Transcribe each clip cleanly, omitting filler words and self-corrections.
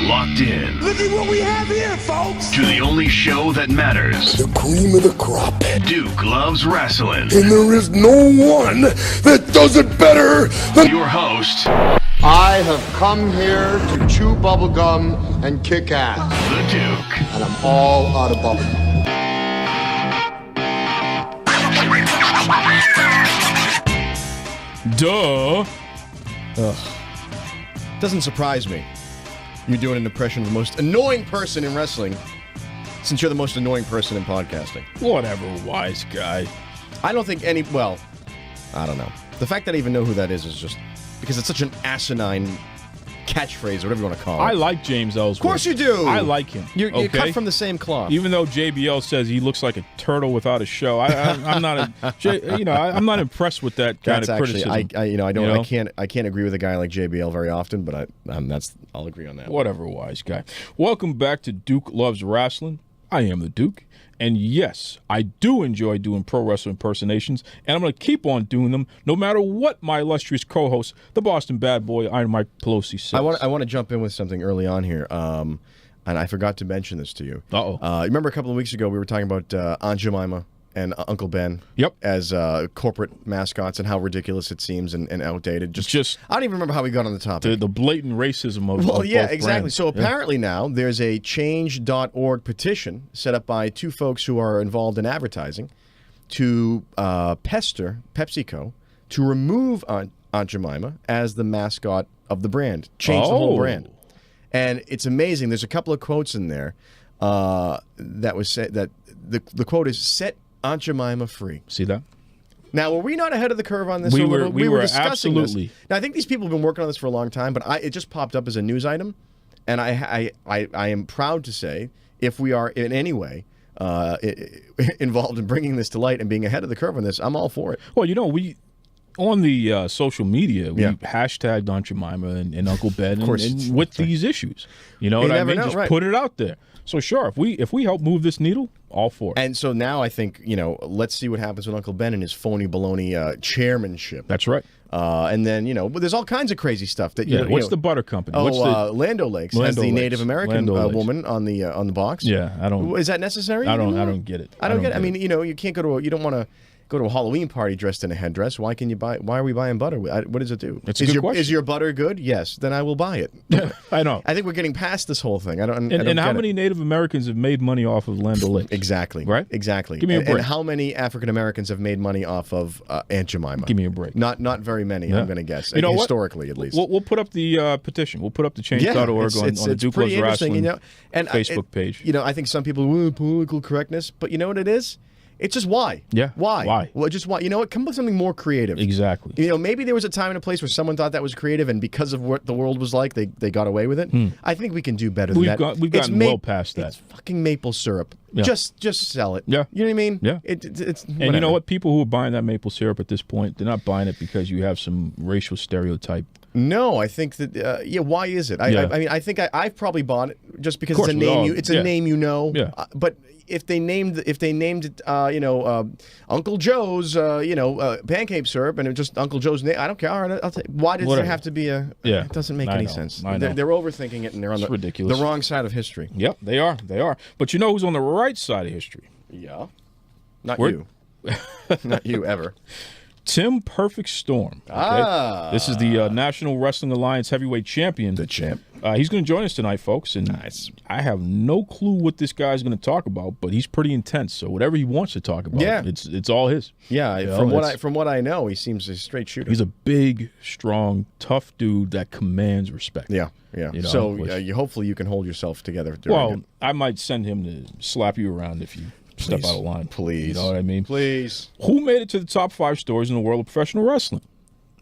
locked in. Look at what we have here, folks. To the only show that matters. The cream of the crop. Duke Loves Rasslin. And there is no one that does it better than your host. I have come here to chew bubblegum and kick ass. The Duke. And I'm all out of bubblegum. Duh. Ugh. Doesn't surprise me. You're doing an impression of the most annoying person in wrestling, since you're the most annoying person in podcasting. Whatever, wise guy. I don't think any... Well, I don't know. The fact that I even know who that is just... Because it's such an asinine catchphrase, or whatever you want to call it. I like James Ellsworth. Of course you do. I like him. You're cut from the same cloth. Even though JBL says he looks like a turtle without a shell, I'm not. I'm not impressed with that kind of criticism. I can't agree with a guy like JBL very often, but I'll agree on that. Whatever, wise guy. Welcome back to Duke Loves Rasslin. I am the Duke. And yes, I do enjoy doing pro wrestling impersonations, and I'm going to keep on doing them no matter what my illustrious co-host, the Boston bad boy, Iron Mike Pelosi, says. I want to jump in with something early on here, and I forgot to mention this to you. Uh-oh. Remember a couple of weeks ago we were talking about Aunt Jemima and Uncle Ben as corporate mascots and how ridiculous it seems and outdated. Just I don't even remember how we got on the topic. The blatant racism of Well, of yeah, both exactly. brands. So apparently now there's a change.org petition set up by two folks who are involved in advertising to pester PepsiCo to remove Aunt Jemima as the mascot of the brand, change the whole brand. And it's amazing. There's a couple of quotes in there that was said that the quote is set Aunt Jemima free. See that? Now, were we not ahead of the curve on this? We were discussing absolutely. this. Now, I think these people have been working on this for a long time, but it just popped up as a news item, and I am proud to say, if we are in any way involved in bringing this to light and being ahead of the curve on this, I'm all for it. Well, we on the social media, we hashtagged Aunt Jemima and Uncle Ben and with these issues. You know what I mean? Just put it out there. So sure, if we help move this needle, all for it. And so now I think, let's see what happens with Uncle Ben and his phony baloney chairmanship. That's right. And then, there's all kinds of crazy stuff. What's the butter company? Land O'Lakes has the Native American woman on the box. Yeah, I don't. Is that necessary? I don't get it. I don't get it. I mean, you can't go to you don't want to go to a Halloween party dressed in a headdress. Why are we buying butter? What does it do? It's a good question. Is your butter good? Yes. Then I will buy it. I know. I think we're getting past this whole thing. I don't And how get many Native Americans have made money off of Land O'Lakes? Exactly. Right? Exactly. Give me a break. And how many African Americans have made money off of Aunt Jemima? Give me a break. Not very many, I'm going to guess. Historically, at least. We'll put up the petition. We'll put up the change.org on the Duke Loves Rasslin Facebook page. I think some people, political correctness, but you know what it is? It's just why. Yeah. Why? Well, just why. You know what? Come up with something more creative. Exactly. Maybe there was a time and a place where someone thought that was creative, and because of what the world was like, they got away with it. I think we can do better than that. We've gotten well past that. It's fucking maple syrup. Yeah. Just sell it. Yeah. You know what I mean? Yeah. It's and you know what? People who are buying that maple syrup at this point, they're not buying it because you have some racial stereotype. No, I think that why is it? I mean, I think I've probably bought it just because it's a name. It's a name you know. Yeah. But if they named it, Uncle Joe's, pancake syrup, and it just Uncle Joe's name, I don't care. All right, I'll take. Why does there have to be a? Yeah. It doesn't make any sense. They're overthinking it, and they're on the wrong side of history. Yep, they are. But you know who's on the right side of history? Yeah. Not you. Not you ever. Tim Perfect Storm. Okay? This is the National Wrestling Alliance Heavyweight Champion. The champ. He's going to join us tonight, folks. And nice. I have no clue what this guy's going to talk about, but he's pretty intense. So whatever he wants to talk about, it's all his. Yeah, from what I know, he seems a straight shooter. He's a big, strong, tough dude that commands respect. Yeah. So hopefully you can hold yourself together. I might send him to slap you around if you step out of line. Please. You know what I mean? Please. Who made it to the top 5 stories in the world of professional wrestling?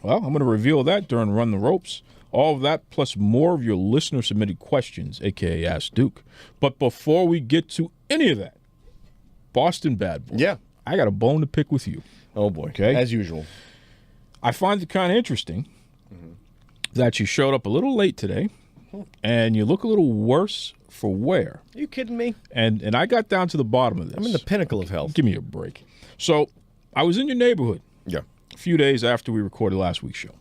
Well, I'm going to reveal that during Run the Ropes. All of that plus more of your listener-submitted questions, a.k.a. Ask Duke. But before we get to any of that, Boston Bad Boy. Yeah. I got a bone to pick with you. Oh, boy. Okay? As usual. I find it kind of interesting that you showed up a little late today, and you look a little worse for wear. Are you kidding me? And I got down to the bottom of this. I'm in the pinnacle of health. Give me a break. So I was in your neighborhood. Yeah. few days after we recorded last week's show.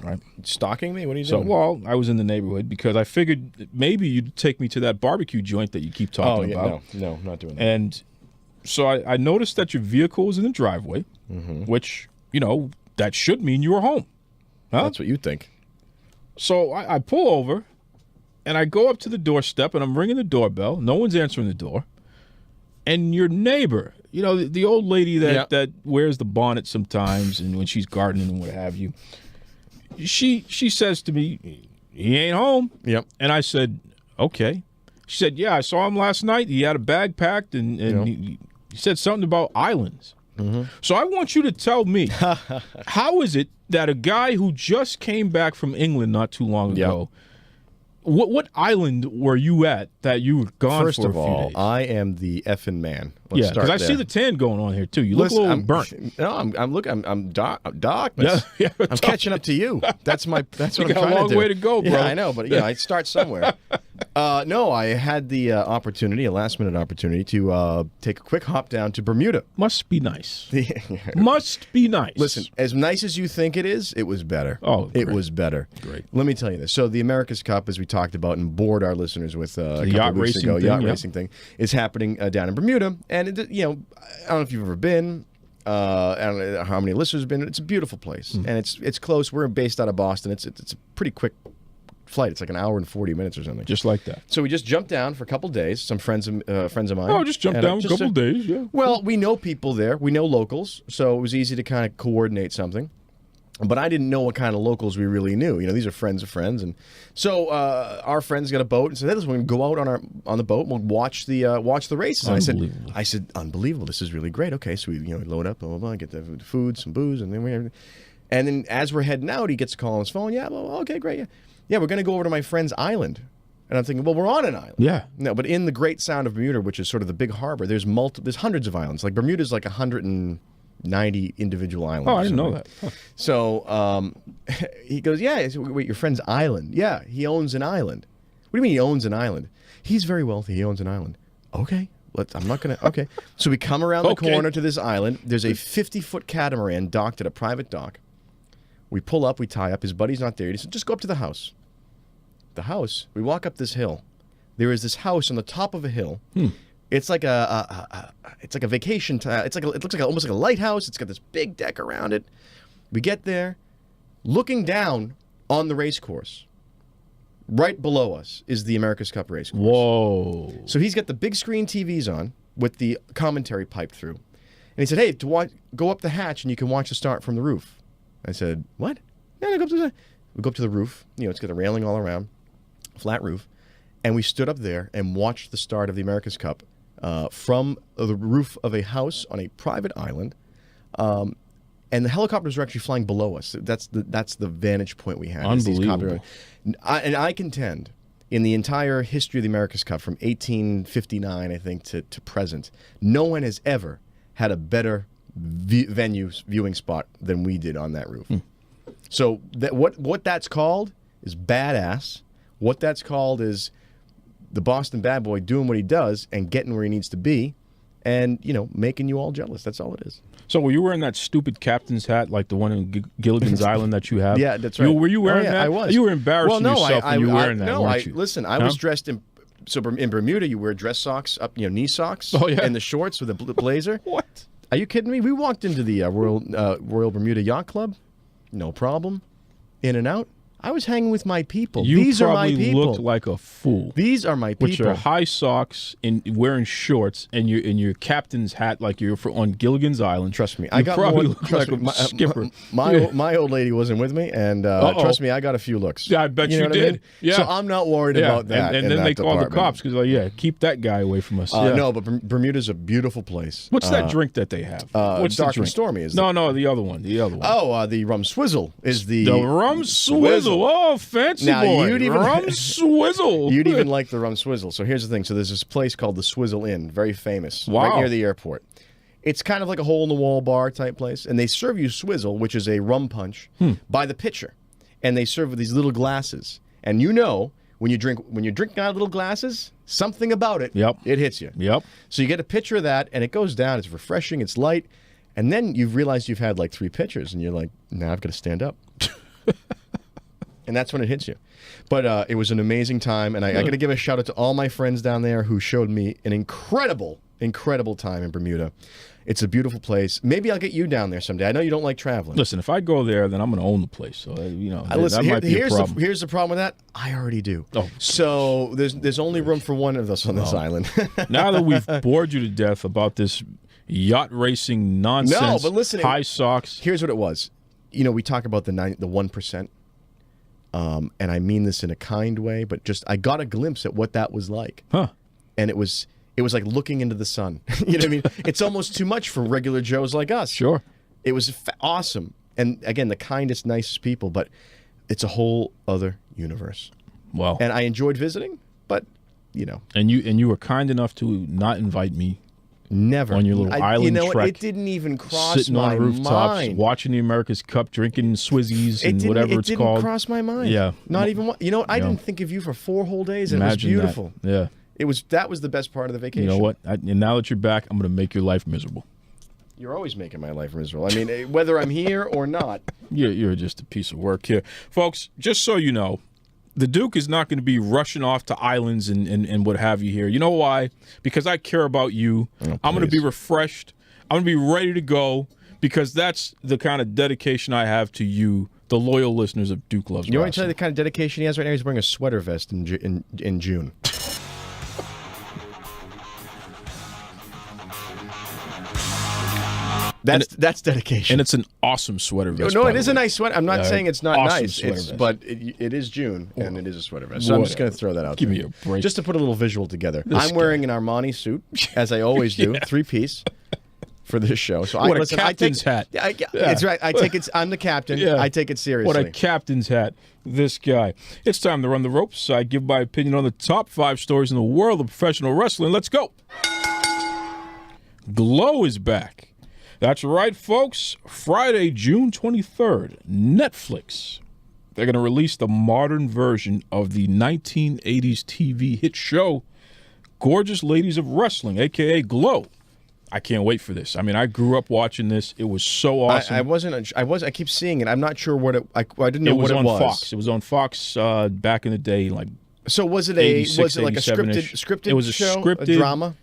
Right? Stalking me? What are you So, doing? well, I was in the neighborhood because I figured maybe you'd take me to that barbecue joint that you keep talking about. No, not doing that. And so I noticed that your vehicle was in the driveway, which, that should mean you were home. Huh? That's what you think. So I pull over, and I go up to the doorstep, and I'm ringing the doorbell. No one's answering the door. And your neighbor, the old lady that wears the bonnet sometimes and when she's gardening and what have you, she says to me, he ain't home. Yep. And I said, okay. She said, yeah, I saw him last night. He had a bag packed, and he said something about islands. So I want you to tell me, how is it that a guy who just came back from England not too long ago, what island were you at that you were gone First for of a few all, days? I am the effing man. Let's Yeah, start because I there. see the tan going on here too. You look a little burnt. No, I'm darkness. Yeah, I'm catching up to you. That's what You I'm got a trying long to do. way to go, bro. Yeah, I know, but I start somewhere. No, I had the opportunity, a last minute opportunity, to take a quick hop down to Bermuda. Must be nice. Must be nice. Listen, as nice as you think it is, it was better. Oh, it great. was better. Great. Let me tell you this. So the America's Cup, as we talked about and bored our listeners with a couple yacht of weeks racing ago, thing, yacht yeah. racing thing, is happening down in Bermuda. And I don't know if you've ever been. I don't know how many listeners have been. It's a beautiful place, and it's close. We're based out of Boston. It's a pretty quick flight. It's like an hour and 40 minutes or something. Just like that. So we just jumped down for a couple days. Some friends of mine. Oh, just jump And, down a just couple days, yeah. Well, we know people there. We know locals, so it was easy to kind of coordinate something. But I didn't know what kind of locals we really knew. These are friends of friends, and so our friends got a boat and said, "Hey, listen, we're going to go out on the boat. And we'll watch the races." And I said, "Unbelievable! This is really great." Okay, so we load up, blah blah blah, get the food, some booze, and then as we're heading out, he gets a call on his phone. Yeah, well, okay, great. Yeah, we're going to go over to my friend's island. And I'm thinking, well, we're on an island. Yeah. No, but in the Great Sound of Bermuda, which is sort of the big harbor, there's hundreds of islands. Like Bermuda's like 190 individual islands. Oh, I didn't know that. Huh. So he goes, yeah. I said, wait, your friend's island? Yeah, he owns an island. What do you mean he owns an island? He's very wealthy. He owns an island. Okay. I'm not going to. Okay. So we come around the corner to this island. There's a 50-foot catamaran docked at a private dock. We pull up. We tie up. His buddy's not there. He said, just go up to the house. The house. We walk up this hill. There is this house on the top of a hill. It's like a vacation. It looks like almost like a lighthouse. It's got this big deck around it. We get there, looking down on the race course. Right below us is the America's Cup race course. Whoa. So he's got the big screen TVs on with the commentary piped through. And he said, hey, go up the hatch and you can watch the start from the roof. I said, what? No, go up to the... We go up to the roof. It's got a railing all around, flat roof. And we stood up there and watched the start of the America's Cup from the roof of a house on a private island. And the helicopters were actually flying below us. That's the vantage point we had. Unbelievable. And I contend, in the entire history of the America's Cup, from 1859, I think, to present, no one has ever had a better viewing spot than we did on that roof. So what that's called is badass. What that's called is the Boston bad boy doing what he does and getting where he needs to be and, making you all jealous. That's all it is. So were you wearing that stupid captain's hat like the one in Gilligan's Island that you have? Yeah, that's right. Were you wearing that? I was. You were embarrassing yourself when you were wearing that, no, weren't you? Listen, I was dressed in... So in Bermuda, you wear dress socks, up, knee socks, and the shorts with a blazer. What? Are you kidding me? We walked into the Royal Bermuda Yacht Club. No problem. In and out. I was hanging with my people. These are my people. You looked like a fool. These are my people. With your high socks and wearing shorts and your captain's hat like you're on Gilligan's Island. Trust me, you I got probably more. look like a skipper. My old lady wasn't with me, and trust me, I got a few looks. Yeah, I bet you know what did. I mean? Yeah. So I'm not worried about that. And then they call the cops because keep that guy away from us. No, but Bermuda's a beautiful place. What's that drink that they have? What's Dark the drink? and Stormy is No, the other one. The other one. Oh, the rum swizzle is the rum swizzle. Oh, fancy now, boy. you'd even rum swizzle. You'd even like the rum swizzle. So here's the thing. So there's this place called the Swizzle Inn, very famous, Wow. right near the airport. It's kind of like a hole-in-the-wall bar type place, and they serve you swizzle, which is a rum punch, by the pitcher, and they serve with these little glasses. And when you're drinking out of little glasses, something about it, Yep. it hits you. Yep. So you get a pitcher of that, and it goes down. It's refreshing. It's light. And then you realize you've had like 3 pitchers, and you're like, now I've got to stand up. And that's when it hits you. But it was an amazing time, and I got to give a shout out to all my friends down there who showed me an incredible time in Bermuda. It's a beautiful place. Maybe I'll get you down there someday. I know you don't like traveling. Listen, if I go there, then I'm going to own the place. So listen, that might be a problem. Here's the problem with that. I already do. Oh, so there's only room for one of us on this island. Now that we've bored you to death about this yacht racing nonsense, no, but listen, high socks. Here's what it was. We talk about the 1%. And I mean this in a kind way, but just I got a glimpse at what that was like. Huh. And it was like looking into the sun. You know what I mean? It's almost too much for regular Joes like us. Sure. It was awesome. And again, the kindest, nicest people, but it's a whole other universe. Wow. And I enjoyed visiting, but And you were kind enough to not invite me. Never. On your little island trek. It didn't even cross sitting my on rooftops, mind. watching the America's Cup, drinking Swizzies and whatever it's called. It didn't cross my mind. Yeah. Not even one. You know what? I didn't think of you for 4 whole days, and Imagine it was beautiful. That. Yeah. That was the best part of the vacation. You know what? And now that you're back, I'm going to make your life miserable. You're always making my life miserable. I mean, whether I'm here or not. You're just a piece of work here. Folks, just so you know, the Duke is not going to be rushing off to islands and what have you here. You know why? Because I care about you. Oh, I'm going to be refreshed. I'm going to be ready to go because that's the kind of dedication I have to you, the loyal listeners of Duke Loves Rasslin. You want to tell you the kind of dedication he has right now? He's wearing a sweater vest in June. That's dedication. And it's an awesome sweater vest. No, it is a nice sweater. I'm not saying it's not awesome nice, but it is June, and it is a sweater vest. So I'm just going to throw that out Give there. me a break. Just to put a little visual together. I'm wearing an Armani suit, as I always do, 3-piece for this show. So what a captain's hat. It's right. I take it. I'm the captain. Yeah. I take it seriously. What a captain's hat. This guy. It's time to run the ropes. I give my opinion on the top 5 stories in the world of professional wrestling. Let's go. Glow is back. That's right, folks. Friday, June 23rd, Netflix. They're going to release the modern version of the 1980s TV hit show, Gorgeous Ladies of Wrestling, a.k.a. Glow. I can't wait for this. I mean, I grew up watching this. It was so awesome. I keep seeing it. I'm not sure what it. I didn't know what it was. It was on Fox. It was on Fox back in the day, like. So was it like a scripted? It was a show, scripted a drama.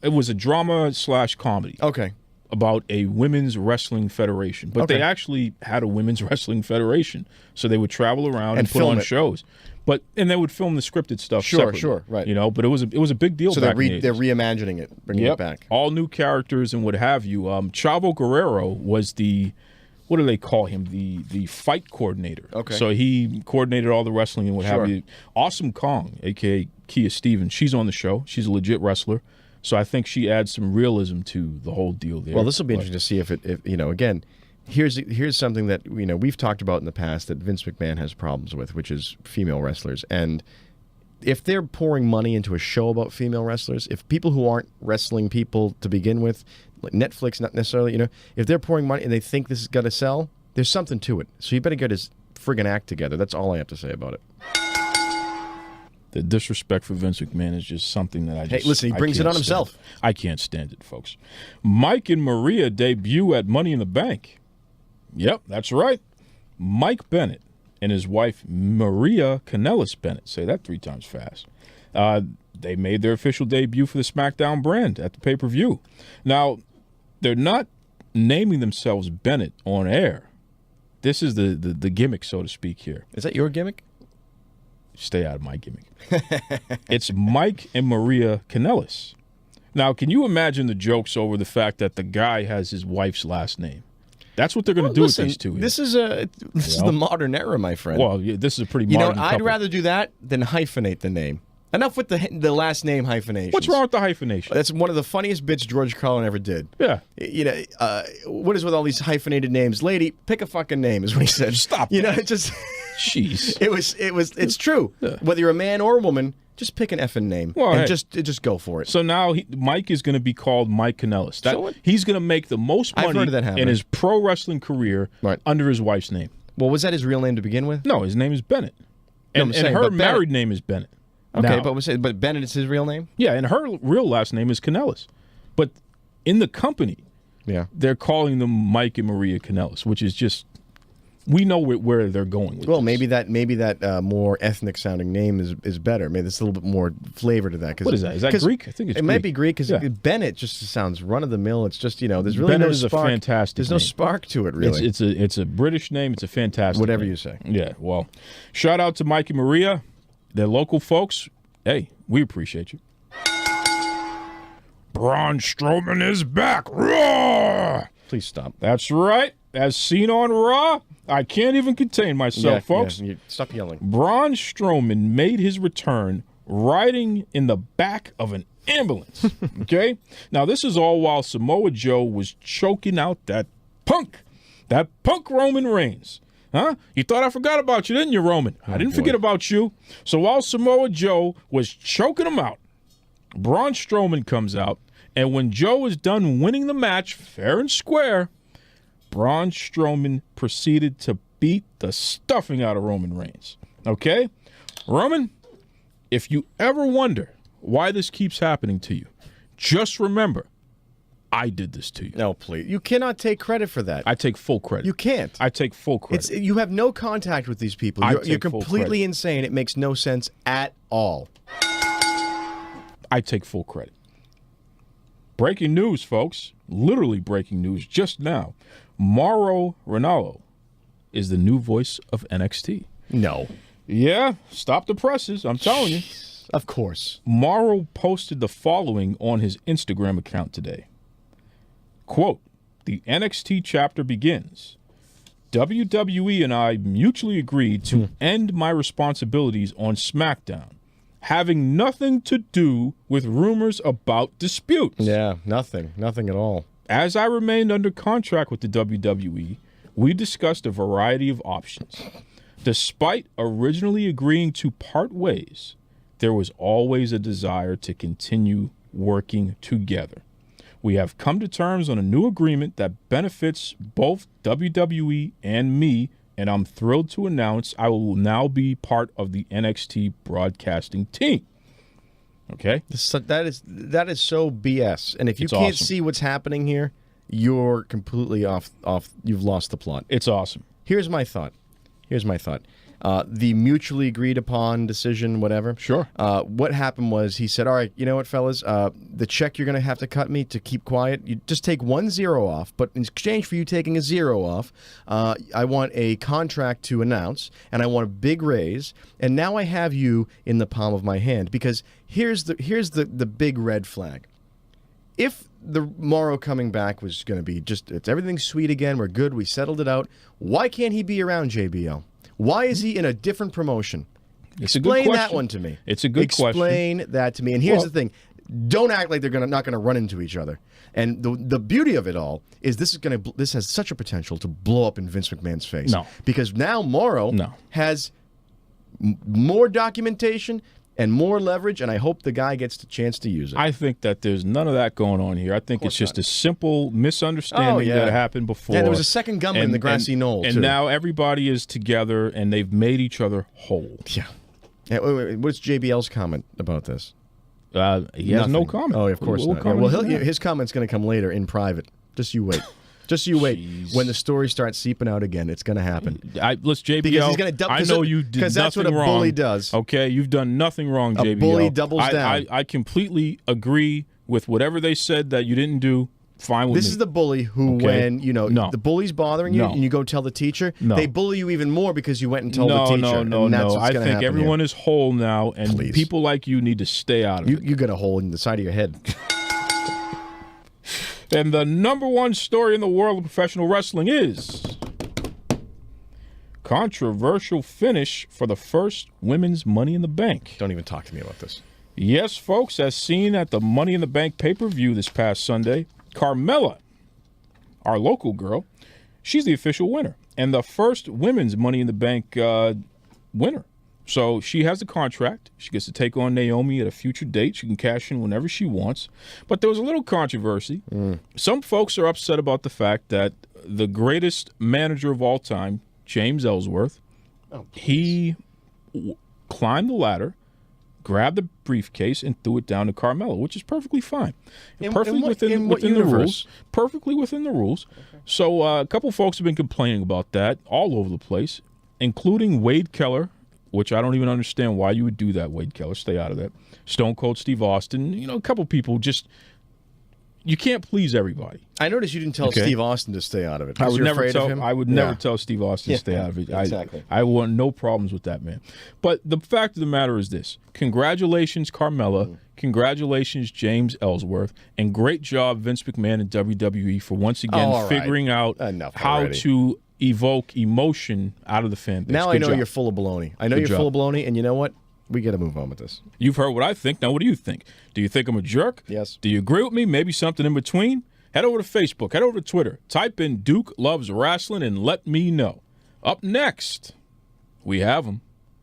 It was a drama/comedy. Okay. About a women's wrestling federation. But they actually had a women's wrestling federation. So they would travel around and put on shows. And they would film the scripted stuff separately. Sure, right. But it was a big deal back in the 80s. They're reimagining it, bringing it back. All new characters and what have you. Chavo Guerrero was the, what do they call him? The fight coordinator. Okay. So he coordinated all the wrestling and what have you. Awesome Kong, a.k.a. Kia Stevens. She's on the show. She's a legit wrestler. So I think she adds some realism to the whole deal there. Well, this will be interesting to see if again, here's something that we've talked about in the past that Vince McMahon has problems with, which is female wrestlers. And if they're pouring money into a show about female wrestlers, if people who aren't wrestling people to begin with, like Netflix, not necessarily, if they're pouring money and they think this is going to sell, there's something to it. So you better get his friggin' act together. That's all I have to say about it. The disrespect for Vince McMahon is just something that Hey, listen, he brings it on himself. I can't stand it, folks. Mike and Maria debut at Money in the Bank. Yep, that's right. Mike Bennett and his wife, Maria Kanellis Bennett, say that 3 times fast. They made their official debut for the SmackDown brand at the pay-per-view. Now, they're not naming themselves Bennett on air. This is the gimmick, so to speak, here. Is that your gimmick? Stay out of my gimmick. It's Mike and Maria Kanellis. Now, can you imagine the jokes over the fact that the guy has his wife's last name? That's what they're going to do with these two. This is the modern era, my friend. Well, this is a pretty modern couple. I'd rather do that than hyphenate the name. Enough with the last name hyphenation. What's wrong with the hyphenation? That's one of the funniest bits George Carlin ever did. Yeah. What is with all these hyphenated names? Lady, pick a fucking name is what he said. Stop. It just. Jeez. It's true. Yeah. Whether you're a man or a woman, just pick an effing name and just go for it. So now Mike is going to be called Mike Kanellis. He's going to make the most money in his pro wrestling career under his wife's name. Well, was that his real name to begin with? No, his name is Bennett. And her married name is Bennett. Okay, but Bennett is his real name? Yeah, and her real last name is Kanellis. But in the company, Yeah. they're calling them Mike and Maria Kanellis, which is just, we know where they're going with Well, this. maybe that more ethnic sounding name is better. Maybe there's a little bit more flavor to that. What is that? Is that Greek? I think it's it Greek. might be Greek because Yeah. Bennett just sounds run of the mill. It's just there's really Bennett no is spark. a fantastic There's no name. spark to it really. It's a British name. It's a fantastic Whatever name. you say. Yeah, well, shout out to Mike and Maria. They're local folks. Hey, we appreciate you. Braun Strowman is back. Raw! Please stop. That's right. As seen on Raw, I can't even contain myself, folks. Stop yelling. Braun Strowman made his return riding in the back of an ambulance. Okay? Now, this is all while Samoa Joe was choking out that punk Roman Reigns. Huh? You thought I forgot about you, didn't you, Roman? I didn't forget about you. So while Samoa Joe was choking him out, Braun Strowman comes out, and when Joe is done winning the match fair and square, Braun Strowman proceeded to beat the stuffing out of Roman Reigns. Okay? Roman, if you ever wonder why this keeps happening to you, just remember, I did this to you. No, please. You cannot take credit for that. I take full credit. You can't. I take full credit. You have no contact with these people. I You're take full completely credit. insane. It makes no sense at all. I take full credit. Breaking news, folks. Literally breaking news just now. Mauro Ranallo is the new voice of NXT. No. Yeah, stop the presses. I'm telling you. Of course. Mauro posted the following on his Instagram account today. Quote, the NXT chapter begins. WWE and I mutually agreed to end my responsibilities on SmackDown, having nothing to do with rumors about disputes. Yeah, nothing. Nothing at all. As I remained under contract with the WWE, we discussed a variety of options. Despite originally agreeing to part ways, there was always a desire to continue working together. We have come to terms on a new agreement that benefits both WWE and me, and I'm thrilled to announce I will now be part of the NXT broadcasting team. Okay? That is so BS. And if you It's can't awesome. see what's happening here, you're completely off. You've lost the plot. It's awesome. Here's my thought. The mutually agreed upon decision, whatever. Sure. What happened was he said, all right, you know what, fellas? The check you're going to have to cut me to keep quiet, you just take 1 0 off. But in exchange for you taking a 0 off, I want a contract to announce, and I want a big raise. And now I have you in the palm of my hand. Because here's the big red flag. If the Morrow coming back was going to be it's everything's sweet again, we're good, we settled it out, why can't he be around JBL? Why is he in a different promotion? It's a good Explain that question. one to me. It's a good question. Explain that to me. And here's the thing. Don't act like they're not going to run into each other. And the beauty of it all is this has such a potential to blow up in Vince McMahon's face. No. Because now Morrow No. has more documentation and more leverage, and I hope the guy gets the chance to use it. I think that there's none of that going on here. I think it's just a simple misunderstanding that happened before. Yeah, there was a second gunman in the grassy knoll, and too. now everybody is together, and they've made each other whole. Yeah. Wait, what's JBL's comment about this? He has no Nothing. comment. Oh, of course What not. comment Well, does he have? his comment's going to come later in private. Just you wait. Just you wait. Jeez. When the story starts seeping out again, it's going to happen. Let's JBL. Because he's gonna I know you did nothing wrong. because that's what a bully does. Okay, you've done nothing wrong, JBL. bully doubles down. I completely agree with whatever they said that you didn't do. Fine with me. This is the bully who, Okay. when No. the bully's bothering you, No. and you go tell the teacher, No. they bully you even more because you went and told the teacher. No. And that's what's I gonna think happen everyone here. is whole now, and Please. people like you need to stay out of it. You got a hole in the side of your head. And the number one story in the world of professional wrestling is controversial finish for the first women's Money in the Bank. Don't even talk to me about this. Yes, folks, as seen at the Money in the Bank pay-per-view this past Sunday, Carmella, our local girl, she's the official winner and the first women's Money in the Bank winner. So she has the contract. She gets to take on Naomi at a future date. She can cash in whenever she wants. But there was a little controversy. Some folks are upset about the fact that the greatest manager of all time, James Ellsworth, he climbed the ladder, grabbed the briefcase and threw it down to Carmella, which is perfectly fine. Perfectly in what within the universe? rules. Perfectly within the rules. Okay. So a couple folks have been complaining about that all over the place, including Wade Keller, which I don't even understand why you would do that, Wade Keller. Stay out of that. Stone Cold Steve Austin. You know, a couple people just – you can't please everybody. I noticed you didn't tell Steve Austin to stay out of it. I would never tell him. I would never tell Steve Austin to stay out of it. Exactly. I want no problems with that man. But the fact of the matter is this: congratulations, Carmella. Congratulations, James Ellsworth, and great job, Vince McMahon and WWE for once again figuring out how to evoke emotion out of the fan base. Now I know you're full of baloney. I know you're full of baloney, and you know what? We got to move on with this. You've heard what I think. Now, what do you think? Do you think I'm a jerk? Yes. Do you agree with me? Maybe something in between? Head over to Facebook. Head over to Twitter. Type in Duke Loves Rasslin and let me know. Up next, we have him.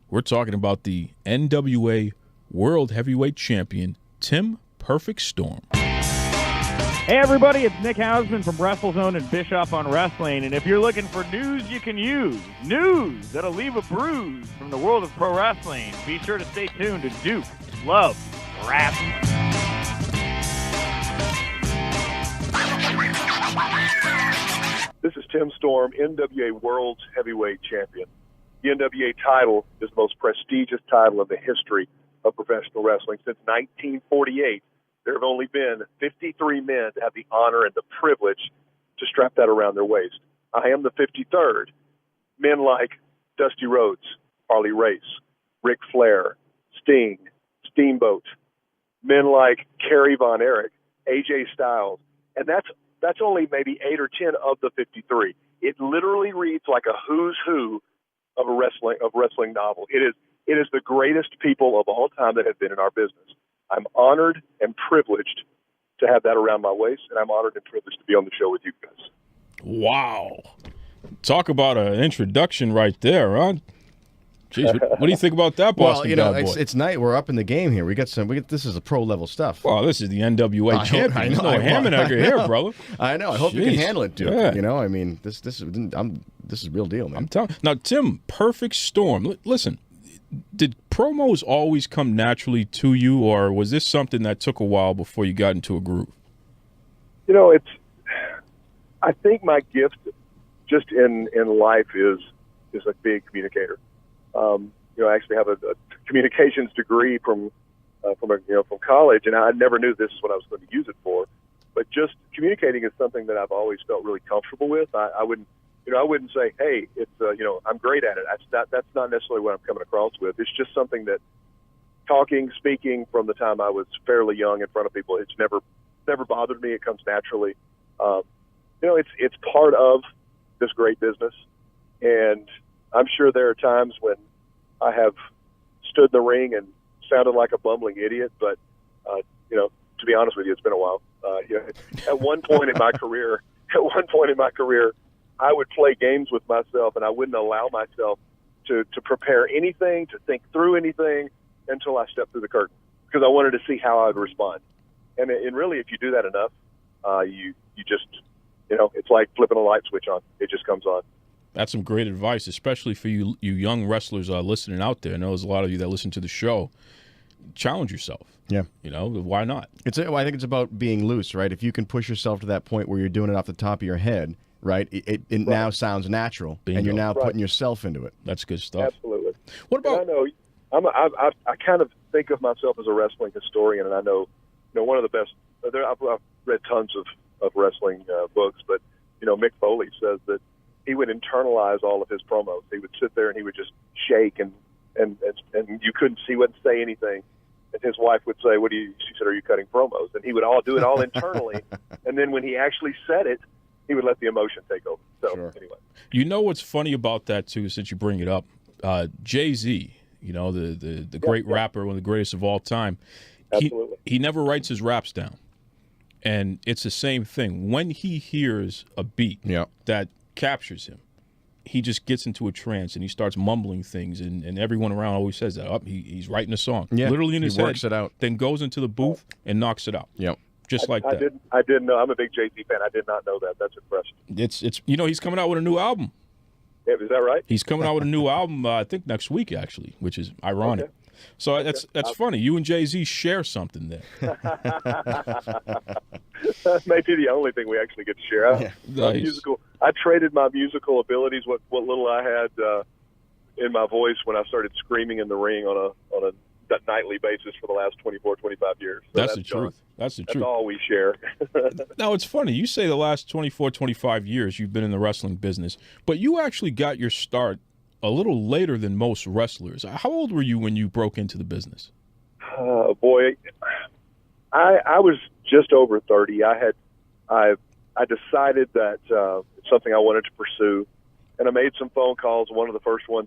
We're talking about the NWA World Heavyweight Champion, Tim Perfect Storm. Hey everybody, it's Nick Hausman from WrestleZone and Bischoff on Wrestling, and if you're looking for news you can use, news that'll leave a bruise from the world of pro wrestling, be sure to stay tuned to Duke Loves Rasslin. This is Tim Storm, NWA World Heavyweight Champion. The NWA title is the most prestigious title in the history of professional wrestling. Since 1948, there have only been 53 men to have the honor and the privilege to strap that around their waist. I am the 53rd. Men like Dusty Rhodes, Harley Race, Ric Flair, Sting, Steamboat, men like Kerry Von Erich, AJ Styles, and that's only maybe 8 or 10 of the 53. It literally reads like a who's who of a wrestling novel. It is the greatest people of all time that have been in our business. I'm honored and privileged to have that around my waist, and I'm honored and privileged to be on the show with you guys. Wow. Talk about an introduction right there, huh? Jeez, what do you think about that, Boston? Well, it's night. We're up in the game here. This is a pro level stuff. Well, this is the NWA champion. There's no Hammernecker here, brother. I know. I hope you can handle it, Duke. Yeah. You know, I mean, this is real deal, man. I'm telling. Now, Tim, Perfect Storm. Listen. Did promos always come naturally to you, or was this something that took a while before you got into a groove? You know, I think my gift just in life is a big communicator. I actually have a communications degree from college, and I never knew this is what I was going to use it for. But just communicating is something that I've always felt really comfortable with. I wouldn't say, hey, it's I'm great at it. That's not necessarily what I'm coming across with. It's just something that speaking from the time I was fairly young in front of people, it's never bothered me. It comes naturally. It's part of this great business, and I'm sure there are times when I have stood in the ring and sounded like a bumbling idiot, but to be honest with you, it's been a while. At one point in my career, I would play games with myself, and I wouldn't allow myself to prepare anything, to think through anything until I stepped through the curtain, because I wanted to see how I would respond. And really, if you do that enough, you just, it's like flipping a light switch on. It just comes on. That's some great advice, especially for you young wrestlers listening out there. I know there's a lot of you that listen to the show. Challenge yourself. Yeah. Why not? I think it's about being loose, right? If you can push yourself to that point where you're doing it off the top of your head, right? It now sounds natural, and you're now putting yourself into it. That's good stuff. Absolutely. What about? And I know I kind of think of myself as a wrestling historian, and I know one of the best. I've read tons of wrestling books, but Mick Foley says that he would internalize all of his promos. He would sit there and he would just shake, and you couldn't see, wouldn't say anything. And his wife would say, she said, are you cutting promos? And he would do it all internally. And then when he actually said it, he would let the emotion take over. So anyway. You know what's funny about that, too, since you bring it up? Jay-Z, the great rapper, one of the greatest of all time. Absolutely. He never writes his raps down. And it's the same thing. When he hears a beat that captures him, he just gets into a trance and he starts mumbling things, and everyone around always says that. He's writing a song, literally in his head. He works it out. Then goes into the booth and knocks it out. Yep. Just like that. I didn't know. I'm a big Jay-Z fan. I did not know that. That's impressive. It's he's coming out with a new album. Yeah, is that right? He's coming out with a new album, I think next week, actually, which is ironic. So that's funny. You and Jay-Z share something there. Maybe the only thing we actually get to share. Nice. I traded my musical abilities, what little I had in my voice when I started screaming in the ring on a nightly basis for the last 24, 25 years. So that's the truth. That's the truth. That's all we share. Now, it's funny. You say the last 24, 25 years you've been in the wrestling business, but you actually got your start a little later than most wrestlers. How old were you when you broke into the business? Boy, I was just over 30. I decided that it's something I wanted to pursue, and I made some phone calls. One of the first phone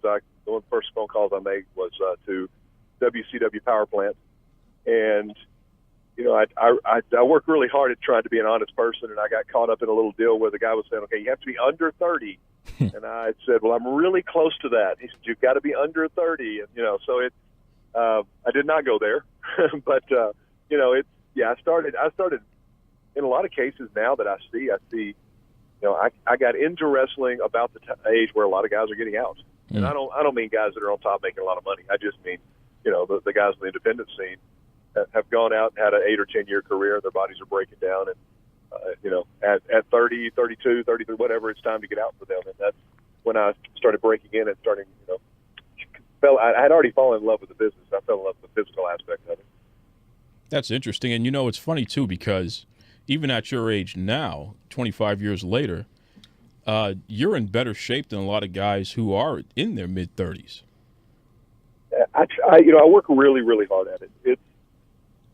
calls I made was to WCW Power Plant, and I worked really hard at trying to be an honest person, and I got caught up in a little deal where the guy was saying, "Okay, you have to be under 30," and I said, "Well, I'm really close to that." He said, "You've got to be under 30," and so it. I did not go there, but I started in a lot of cases now that I see, I got into wrestling about the age where a lot of guys are getting out, and I don't mean guys that are on top making a lot of money. I just mean the guys in the independent scene have gone out and had an 8 or 10 year career. Their bodies are breaking down, and at 30, 32, 33, whatever, it's time to get out for them. And that's when I started breaking in and starting. I had already fallen in love with the business. I fell in love with the physical aspect of it. That's interesting, and it's funny too because even at your age now, 25 years later, you're in better shape than a lot of guys who are in their mid 30s. I work really, really hard at it.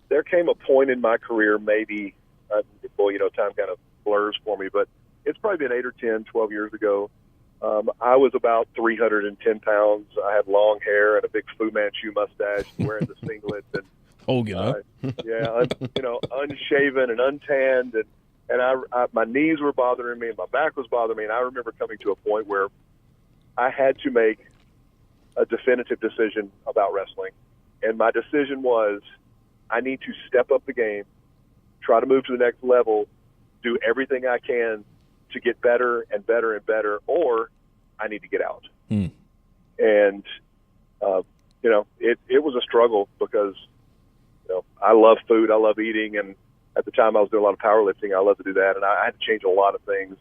There came a point in my career, maybe, time kind of blurs for me, but it's probably been 8 or 10, 12 years ago. I was about 310 pounds. I had long hair and a big Fu Manchu mustache, wearing the singlet, and unshaven and untanned, and I my knees were bothering me, and my back was bothering me, and I remember coming to a point where I had to make a definitive decision about wrestling, and my decision was I need to step up the game, try to move to the next level, do everything I can to get better and better and better, or I need to get out. And it was a struggle because I love food, I love eating, and at the time I was doing a lot of powerlifting. I love to do that, and I had to change a lot of things.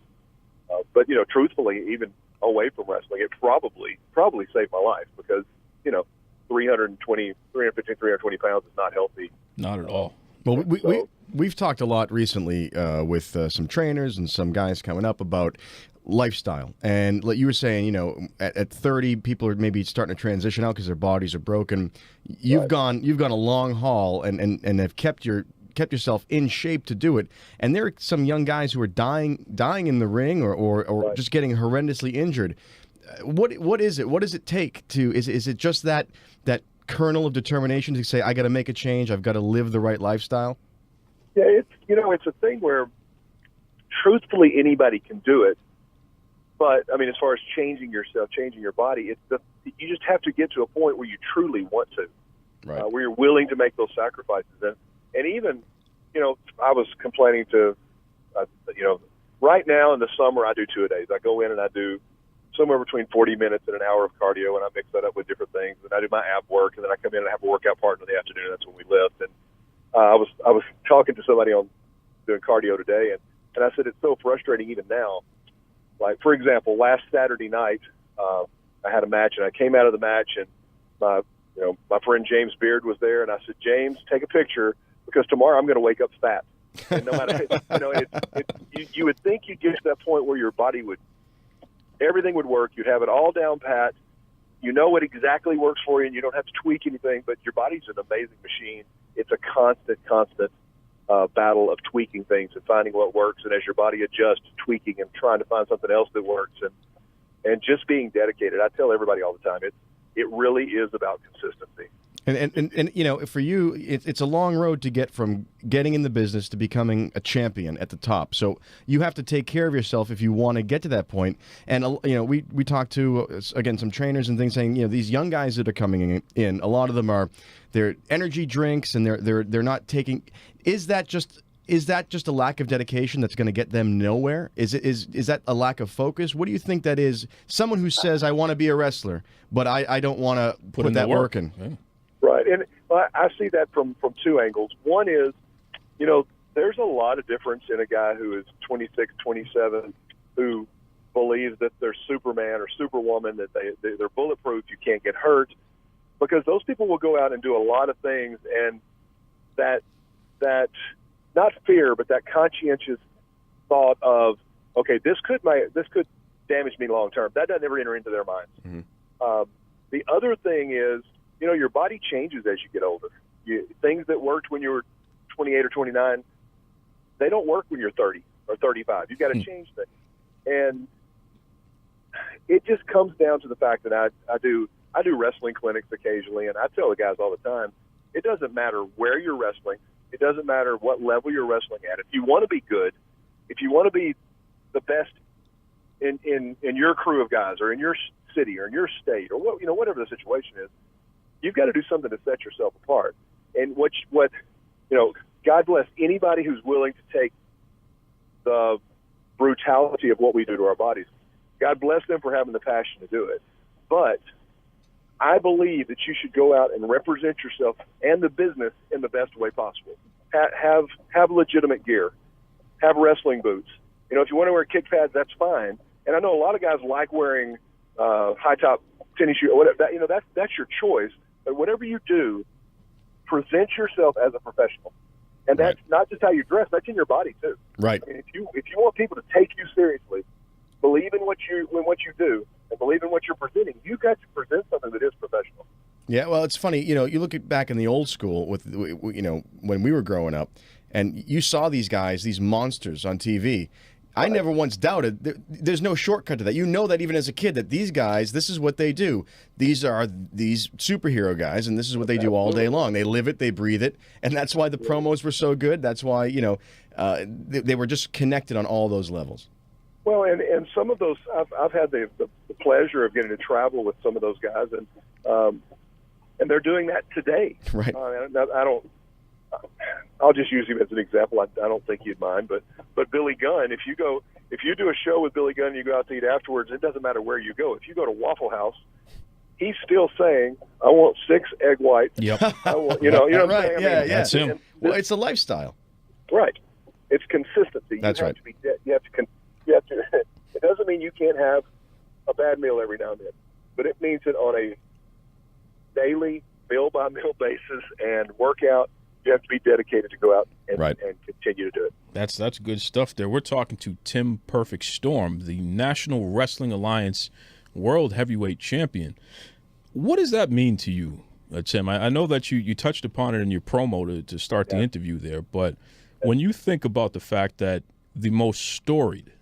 But truthfully, even away from wrestling, it probably saved my life because 315, 320 pounds is not healthy. Not at all. Well, we've talked a lot recently with some trainers and some guys coming up about lifestyle. And like you were saying, at 30, people are maybe starting to transition out because their bodies are broken. You've gone a long haul and have kept yourself in shape to do it. And there are some young guys who are dying in the ring or just getting horrendously injured. What is it? What does it take to? Is it just that kernel of determination to say I got to make a change? I've got to live the right lifestyle. Yeah, it's a thing where, truthfully, anybody can do it. But I mean, as far as changing yourself, changing your body, you just have to get to a point where you truly want to, where you're willing to make those sacrifices. And even, I was complaining to, right now in the summer I do 2-a-days. I go in and I do somewhere between 40 minutes and an hour of cardio, and I mix that up with different things. And I do my ab work, and then I come in and have a workout partner in the afternoon. That's when we lift. And I was talking to somebody on doing cardio today, and I said it's so frustrating even now. Like, for example, last Saturday night, I had a match, and I came out of the match, and my friend James Beard was there, and I said, James, take a picture because tomorrow I'm going to wake up fat. And no matter, you would think you'd get to that point where your body everything would work. You'd have it all down pat. You know what exactly works for you, and you don't have to tweak anything. But your body's an amazing machine. It's a constant battle of tweaking things and finding what works. And as your body adjusts, tweaking and trying to find something else that works, and just being dedicated. I tell everybody all the time, it really is about consistency. And for you, it's a long road to get from getting in the business to becoming a champion at the top. So you have to take care of yourself if you want to get to that point. And we talked to again some trainers and things saying these young guys that are coming in, a lot of them are their energy drinks and they're not taking. Is that just a lack of dedication that's going to get them nowhere? Is that a lack of focus? What do you think that is? Someone who says I want to be a wrestler, but I don't want to put that work in. Yeah. Right, and I see that from two angles. One is, there's a lot of difference in a guy who is 26, 27, who believes that they're Superman or Superwoman, that they're bulletproof, you can't get hurt, because those people will go out and do a lot of things, and that not fear, but that conscientious thought of, okay, this could damage me long term. That doesn't ever enter into their minds. Mm-hmm. The other thing is, your body changes as you get older. Things that worked when you were 28 or 29, they don't work when you're 30 or 35. You've got to change things. And it just comes down to the fact that I do wrestling clinics occasionally, and I tell the guys all the time, it doesn't matter where you're wrestling. It doesn't matter what level you're wrestling at. If you want to be good, if you want to be the best in your crew of guys, or in your city, or in your state, or whatever the situation is, you've got to do something to set yourself apart. And what God bless anybody who's willing to take the brutality of what we do to our bodies. God bless them for having the passion to do it. But I believe that you should go out and represent yourself and the business in the best way possible. Have legitimate gear. Have wrestling boots. If you want to wear kick pads, that's fine. And I know a lot of guys like wearing high top tennis shoes. Whatever, that's your choice. But whatever you do, present yourself as a professional. And that's not just how you dress; that's in your body too. Right. I mean, if you want people to take you seriously, believe in what you do, and believe in what you're presenting. You've got to present something that is professional. Yeah, well, it's funny. You look back in the old school with when we were growing up, and you saw these guys, these monsters on TV. I never once doubted. There's no shortcut to that. You know that even as a kid, that these guys, this is what they do. These are these superhero guys, and this is what they do all day long. They live it, they breathe it, and that's why the promos were so good. That's why they were just connected on all those levels. Well, and some of those, I've had the pleasure of getting to travel with some of those guys, and they're doing that today. Right. I'll just use him as an example. I don't think you'd mind, but Billy Gunn, if you do a show with Billy Gunn and you go out to eat afterwards, it doesn't matter where you go. If you go to Waffle House, he's still saying, "I want 6 egg whites." Yep. I want, you know what I'm Right. saying? Yeah. That's him. Well, it's a lifestyle. Right. It's consistency. That's right. You have to. It doesn't mean you can't have a bad meal every now and then, but it means that on a daily, meal by meal basis and workout, you have to be dedicated to go out and continue to do it. That's good stuff there. We're talking to Tim Perfect Storm, the National Wrestling Alliance World Heavyweight Champion. What does that mean to you, Tim? I know that you touched upon it in your promo to start the interview there, but when you think about the fact that the most storied,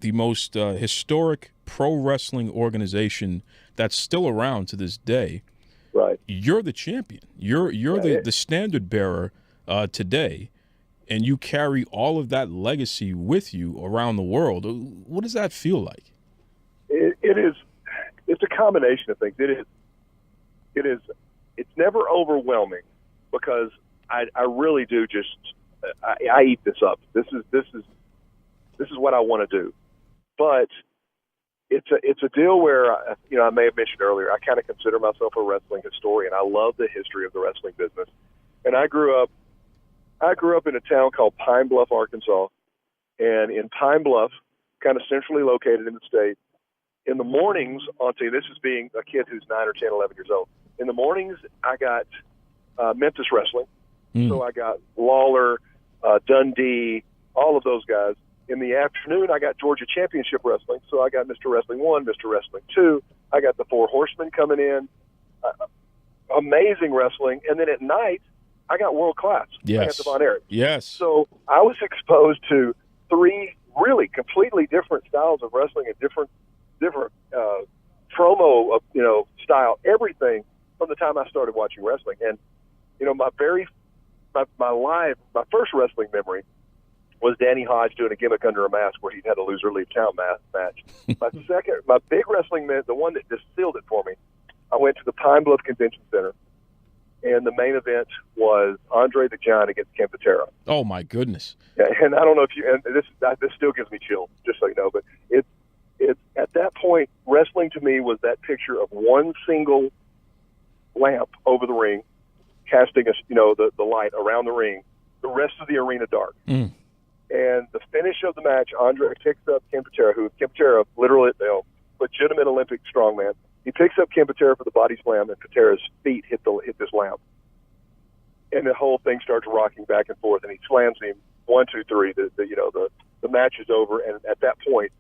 the most historic pro wrestling organization that's still around to this day, right? You're the champion. You're the standard bearer today, and you carry all of that legacy with you around the world. What does that feel like? It is. It's a combination of things. It is. It's never overwhelming because I really do just. I eat this up. This is what I want to do, but it's a deal where I may have mentioned earlier. I kind of consider myself a wrestling historian. I love the history of the wrestling business, and I grew up in a town called Pine Bluff, Arkansas, and in Pine Bluff, kind of centrally located in the state. In the mornings, I'll tell you, this is being a kid who's 9 or 10, 11 years old. In the mornings, I got Memphis wrestling, so I got Lawler. Dundee, all of those guys. In the afternoon, I got Georgia Championship Wrestling, so I got Mr. Wrestling 1, Mr. Wrestling 2. I got the Four Horsemen coming in. Amazing wrestling. And then at night, I got World Class. Yes. I got Devon Eric. Yes. So I was exposed to 3 really completely different styles of wrestling and different promo, style, everything from the time I started watching wrestling. And, my first wrestling memory was Danny Hodge doing a gimmick under a mask where he had a loser leave town match. My big wrestling match, the one that just sealed it for me, I went to the Pine Bluff Convention Center, and the main event was Andre the Giant against Ken Patera. Oh my goodness! Yeah, and I don't know if you, and this still gives me chills, just so you know, but it's at that point, wrestling to me was that picture of one single lamp over the ring, casting the light around the ring, the rest of the arena dark. Mm. And the finish of the match, Andre picks up Ken Patera, literally, legitimate Olympic strongman. He picks up Ken Patera for the body slam, and Patera's feet hit this lamp. And the whole thing starts rocking back and forth, and he slams him 1, 2, 3. The match is over, and at that point,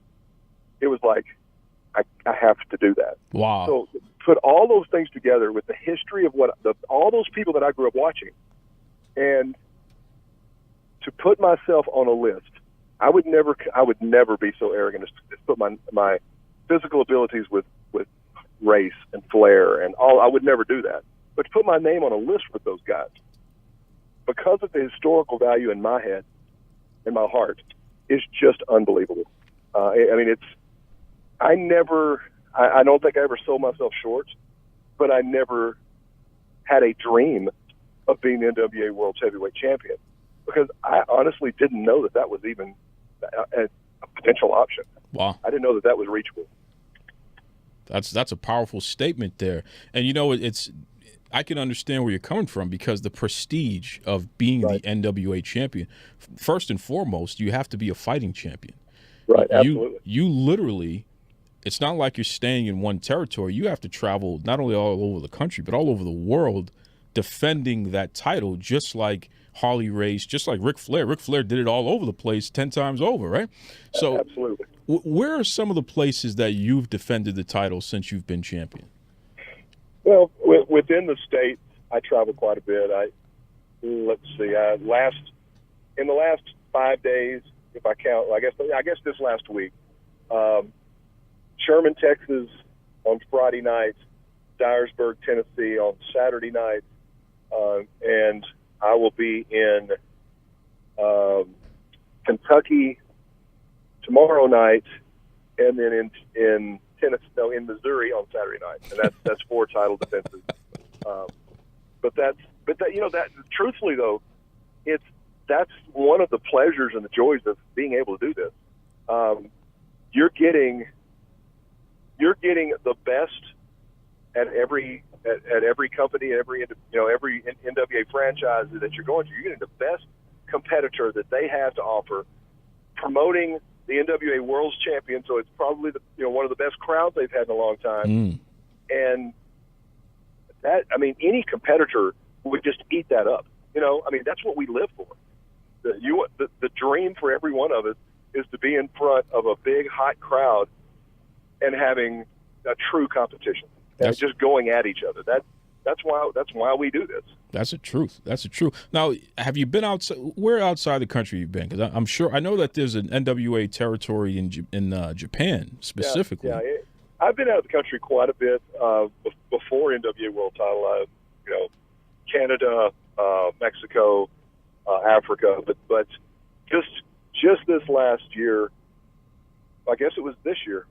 it was like, I have to do that. Wow. So put all those things together with the history of all those people that I grew up watching, and to put myself on a list, I would never be so arrogant as to put my physical abilities with race and flair and all. I would never do that. But to put my name on a list with those guys, because of the historical value in my head, in my heart, is just unbelievable. I don't think I ever sold myself short, but I never had a dream of being the NWA World Heavyweight Champion, because I honestly didn't know that was even a potential option. Wow. I didn't know that was reachable. That's a powerful statement there. And, I can understand where you're coming from, because the prestige of being the NWA champion, first and foremost, you have to be a fighting champion. Right, absolutely. You literally, it's not like you're staying in one territory. You have to travel not only all over the country, but all over the world defending that title, just like Harley Race, just like Ric Flair. Ric Flair did it all over the place 10 times over, right? So absolutely. Where are some of the places that you've defended the title since you've been champion? Well, within the state, I travel quite a bit. Let's see, in the last 5 days, if I count, I guess this last week, Sherman, Texas on Friday night, Dyersburg, Tennessee on Saturday night, and I will be in Kentucky tomorrow night, and then in Missouri on Saturday night, and that's 4 title defenses. Truthfully though, that's one of the pleasures and the joys of being able to do this. You're getting the best at every company, every NWA franchise that you're going to. You're getting the best competitor that they have to offer, promoting the NWA World's Champion, so it's probably one of the best crowds they've had in a long time. Mm. And any competitor would just eat that up. That's what we live for. The dream for every one of us is to be in front of a big, hot crowd and having a true competition and just going at each other. That's why we do this. That's the truth. That's the truth. Now, have you been outside? Where outside the country you've been? Because I know that there's an NWA territory in Japan specifically. Yeah, I've been out of the country quite a bit before NWA World Title. Canada, Mexico, Africa, but just this last year, I guess it was this year,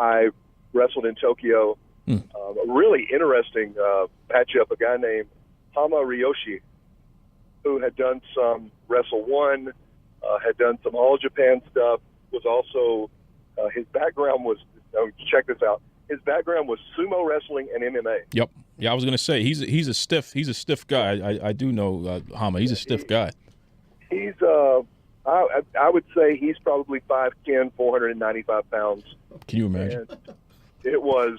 I wrestled in Tokyo. A really interesting matchup. A guy named Hama Ryoshi, who had done some Wrestle One, had done some All Japan stuff. Was also his background was check this out. His background was sumo wrestling and MMA. Yep. Yeah, I was gonna say he's a stiff guy. I do know Hama. He's a stiff guy. He's I would say he's probably 5'10", 495 pounds. Can you imagine? And it was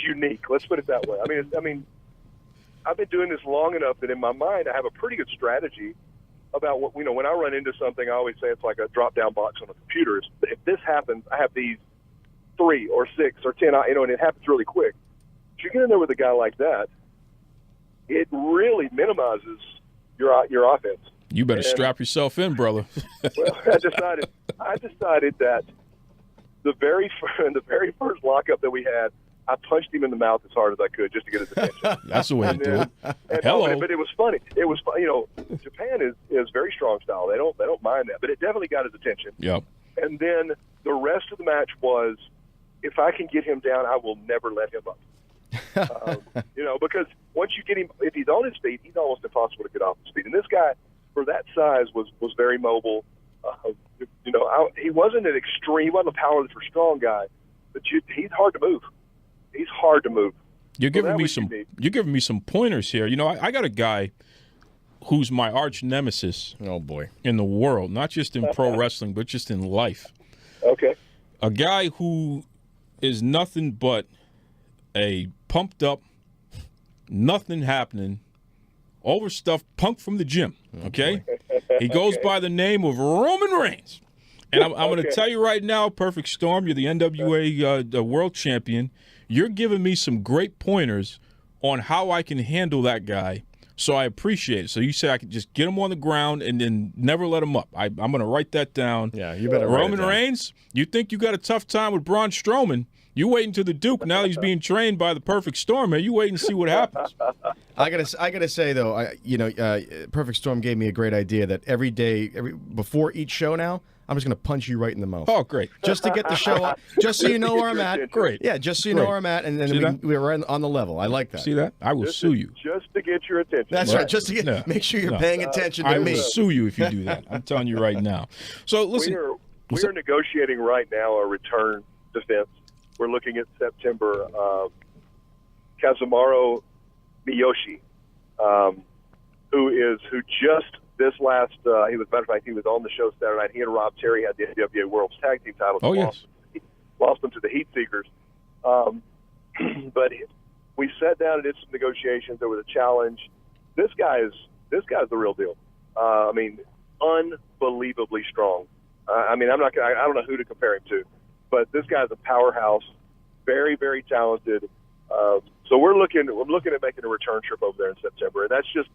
unique. Let's put it that way. I've been doing this long enough that in my mind I have a pretty good strategy about what when I run into something. I always say it's like a drop-down box on a computer. If this happens, I have these 3 or 6 or 10, and it happens really quick. If you get in there with a guy like that, it really minimizes your offense. You better strap yourself in, brother. Well, I decided that the very first lockup that we had, I punched him in the mouth as hard as I could just to get his attention. That's the way to do it. Hello. But it was funny. It was Japan is very strong style. They don't mind that, but it definitely got his attention. Yep. And then the rest of the match was, if I can get him down, I will never let him up. Because once you get him, if he's on his feet, he's almost impossible to get off his feet. And this guy, for that size, was very mobile. He wasn't an extreme, he wasn't a powerless or strong guy, but he's hard to move. He's hard to move. You're giving that me was some. unique. You're giving me some pointers here. You know, I got a guy who's my arch nemesis. Oh boy. In the world, not just in pro wrestling, but just in life. Okay. A guy who is nothing but a pumped up, nothing happening, overstuffed punk from the gym. Okay, he goes by the name of Roman Reigns, and I'm going to tell you right now, Perfect Storm, you're the NWA World Champion. You're giving me some great pointers on how I can handle that guy. So I appreciate it. So you say I can just get him on the ground and then never let him up. I'm going to write that down. Yeah, you better write it Roman down. Reigns, you think you got a tough time with Braun Strowman. You wait until the Duke. Now he's being trained by the Perfect Storm, man. You wait and see what happens. I gotta say though, Perfect Storm gave me a great idea that every day, before each show now, I'm just gonna punch you right in the mouth. Oh, great. Just to get the show up, just so you know where I'm at. Great. Yeah, just so you know Great. where I'm at, and then we're on the level. I like that. See that? I will sue you. Just to get your attention. That's right. Just to get, make sure you're paying attention to I me. will sue you if you do that. I'm telling you right now. So listen, We are negotiating right now a return defense. We're looking at September. Kazumaro Miyoshi, who just this last he was, matter of fact, he was on the show Saturday night. He and Rob Terry had the NWA World's Tag Team titles. Oh yes. Lost them to the Heat Seekers. But we sat down and did some negotiations. There was a challenge. This guy's the real deal. I mean, unbelievably strong. I mean, I don't know who to compare him to, but this guy's a powerhouse, very, very talented. So we're looking at making a return trip over there in September, and that's just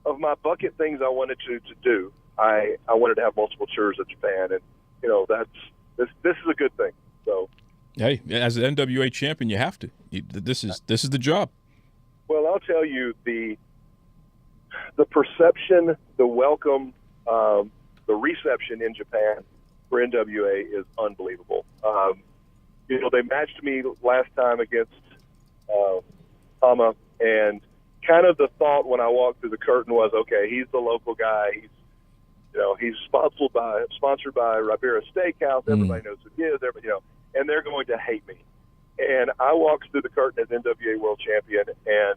of my bucket things I wanted to do. I wanted to have multiple tours of Japan, and this is a good thing. So, hey, as an NWA champion, you have to. This is the job. Well, I'll tell you the perception, the welcome, the reception in Japan for NWA is unbelievable. They matched me last time against Tama, and kind of the thought when I walked through the curtain was, okay, he's the local guy. He's sponsored by Ribera Steakhouse. Everybody knows who he is. And they're going to hate me. And I walked through the curtain as NWA World Champion, and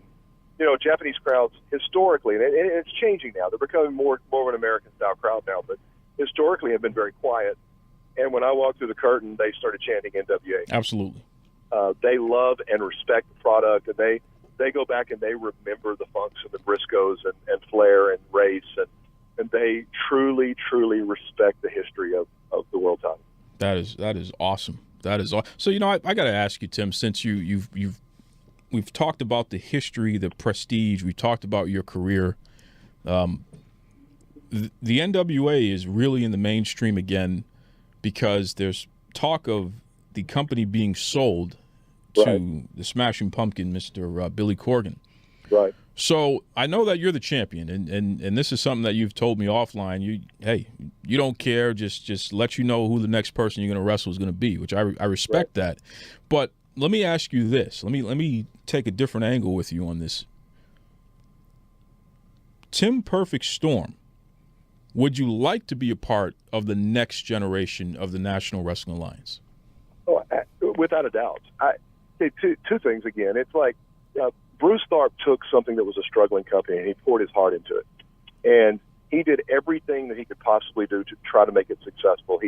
Japanese crowds historically, and it's changing now. They're becoming more of an American-style crowd now, but historically have been very quiet. And when I walked through the curtain, they started chanting NWA. Absolutely. They love and respect the product, and they go back and they remember the Funks and the Briscoes and Flair and Race, and they truly, truly respect the history of the world title. That is awesome. That is awesome. So I got to ask you, Tim, since we've talked about the history, the prestige, we talked about your career. The NWA is really in the mainstream again because there's talk of the company being sold to the Smashing Pumpkin, Mr. Billy Corgan. Right. So I know that you're the champion, and this is something that you've told me offline. You don't care, just let you know who the next person you're going to wrestle is going to be, which I respect that. But let me ask you this. Let me take a different angle with you on this. Tim Perfect Storm, would you like to be a part of the next generation of the National Wrestling Alliance? Oh, without a doubt. Two things again. It's like Bruce Tharpe took something that was a struggling company and he poured his heart into it, and he did everything that he could possibly do to try to make it successful.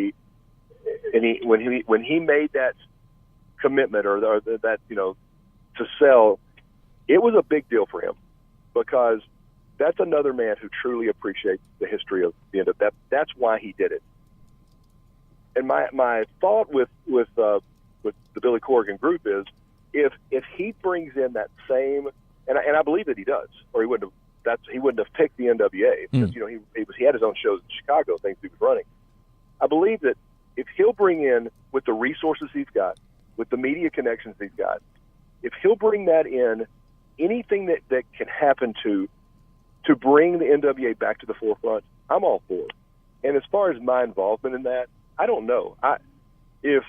When he made that commitment or that to sell, it was a big deal for him because that's another man who truly appreciates the history of the end of that. That's why he did it. And my thought with the Billy Corgan group is if he brings in that same, and I believe that he does, or he wouldn't have picked the NWA because he had his own shows in Chicago, things he was running. I believe that if he'll bring in with the resources he's got, with the media connections he's got, if he'll bring that in, anything that can happen to bring the NWA back to the forefront, I'm all for it. And as far as my involvement in that, I don't know. If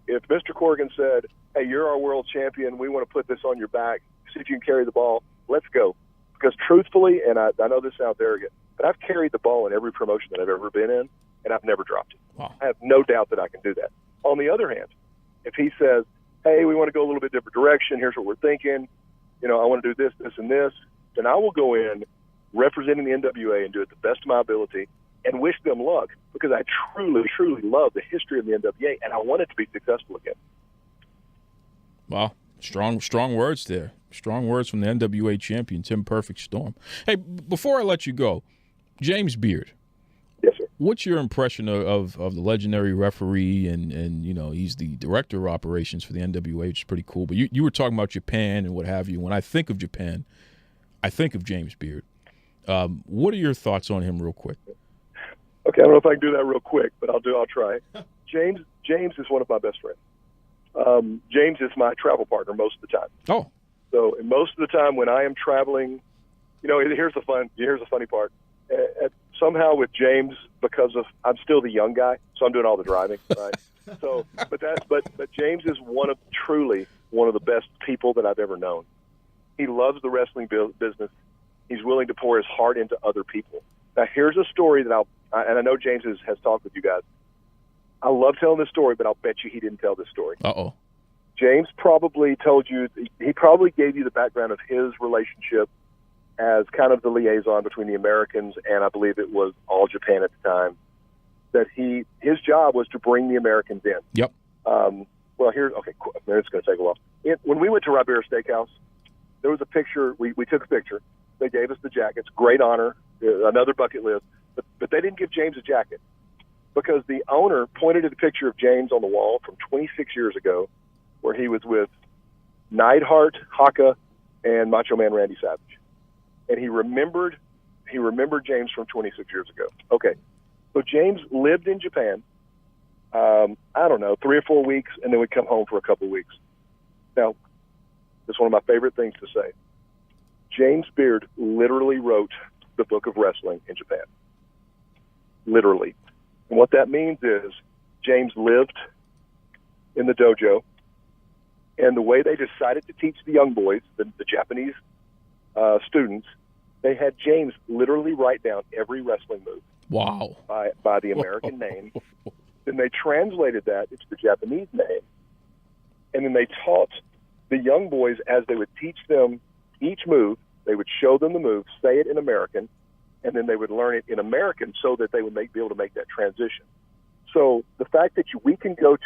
Mr. Corgan said, hey, you're our world champion, we want to put this on your back, see if you can carry the ball, let's go. Because truthfully, and I know this sounds arrogant, but I've carried the ball in every promotion that I've ever been in, and I've never dropped it. Wow. I have no doubt that I can do that. On the other hand, if he says, hey, we want to go a little bit different direction. Here's what we're thinking. I want to do this, this, and this. Then I will go in representing the NWA and do it the best of my ability and wish them luck, because I truly, truly love the history of the NWA, and I want it to be successful again. Wow. Strong words there. Strong words from the NWA champion, Tim Perfect Storm. Hey, before I let you go, James Beard. Yes, sir. What's your impression of the legendary referee and he's the director of operations for the NWA, which is pretty cool. But you were talking about Japan and what have you. When I think of Japan, I think of James Beard. What are your thoughts on him real quick? Okay, I don't know if I can do that real quick, but I'll try. James is one of my best friends. James is my travel partner most of the time. Oh. So most of the time when I am traveling, here's the funny part. Somehow with James, because of I'm still the young guy, so I'm doing all the driving, right? So, but James is truly one of the best people that I've ever known. He loves the wrestling business. He's willing to pour his heart into other people. Now, here's a story that and I know James has talked with you guys. I love telling this story, but I'll bet you he didn't tell this story. Uh-oh. James probably told you, he probably gave you the background of his relationship as kind of the liaison between the Americans and I believe it was All Japan at the time, that his job was to bring the Americans in. Yep. Well, okay, cool. It's going to take a while. When we went to Ribera Steakhouse, there was a picture. We took a picture. They gave us the jackets. Great honor. Another bucket list. But they didn't give James a jacket because the owner pointed at a picture of James on the wall from 26 years ago where he was with Neidhart, Haka, and Macho Man Randy Savage. And he remembered James from 26 years ago. Okay. So James lived in Japan, I don't know, 3 or 4 weeks, and then would come home for a couple of weeks. Now, it's one of my favorite things to say. James Beard literally wrote the book of wrestling in Japan. Literally. And what that means is James lived in the dojo, and the way they decided to teach the young boys, the Japanese students, they had James literally write down every wrestling move. Wow. By the American name. Then they translated that into the Japanese name. And then they taught the young boys as they would teach them each move, they would show them the move, say it in American, and then they would learn it in American so that they would be able to make that transition. So the fact that I can go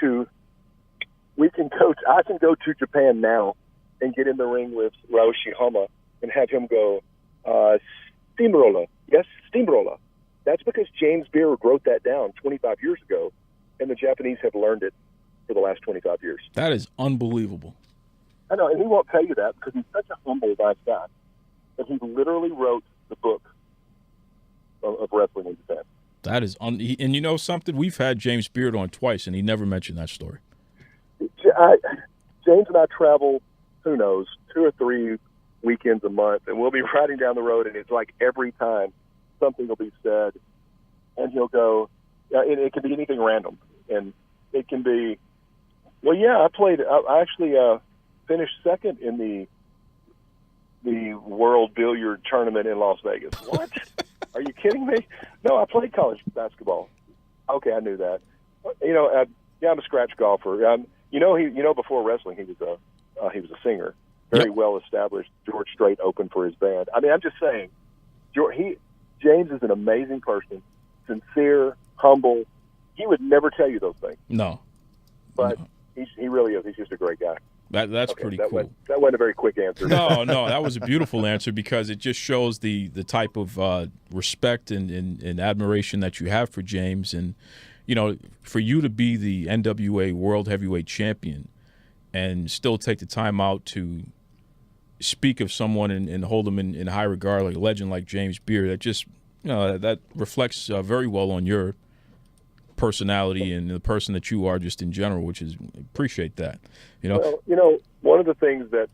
to Japan now and get in the ring with Ryoshi Hama and have him go, steamroller. Yes, steamroller. That's because James Beard wrote that down 25 years ago, and the Japanese have learned it for the last 25 years. That is unbelievable. I know, and he won't tell you that because he's such a humble, nice guy. But he literally wrote the book of wrestling in Japan. That is, and you know something? We've had James Beard on twice, and he never mentioned that story. James and I travel, who knows, 2 or 3 weekends a month, and we'll be riding down the road, and it's like every time something will be said, and he'll go, it can be anything random, and it can be, well, yeah, I actually finished second in the World Billiard Tournament in Las Vegas. What? Are you kidding me? No, I played college basketball. Okay, I knew that. I'm a scratch golfer. Before wrestling, he was a singer, very well established. George Strait opened for his band. I mean, I'm just saying, James is an amazing person, sincere, humble. He would never tell you those things. No, but he really is. He's just a great guy. That's pretty cool. That wasn't a very quick answer. No, that was a beautiful answer because it just shows the type of respect and admiration that you have for James. And, for you to be the NWA World Heavyweight Champion and still take the time out to speak of someone and hold them in high regard, like a legend like James Beard, that just, that reflects very well on your personality and the person that you are just in general, which is, appreciate that. Well, one of the things that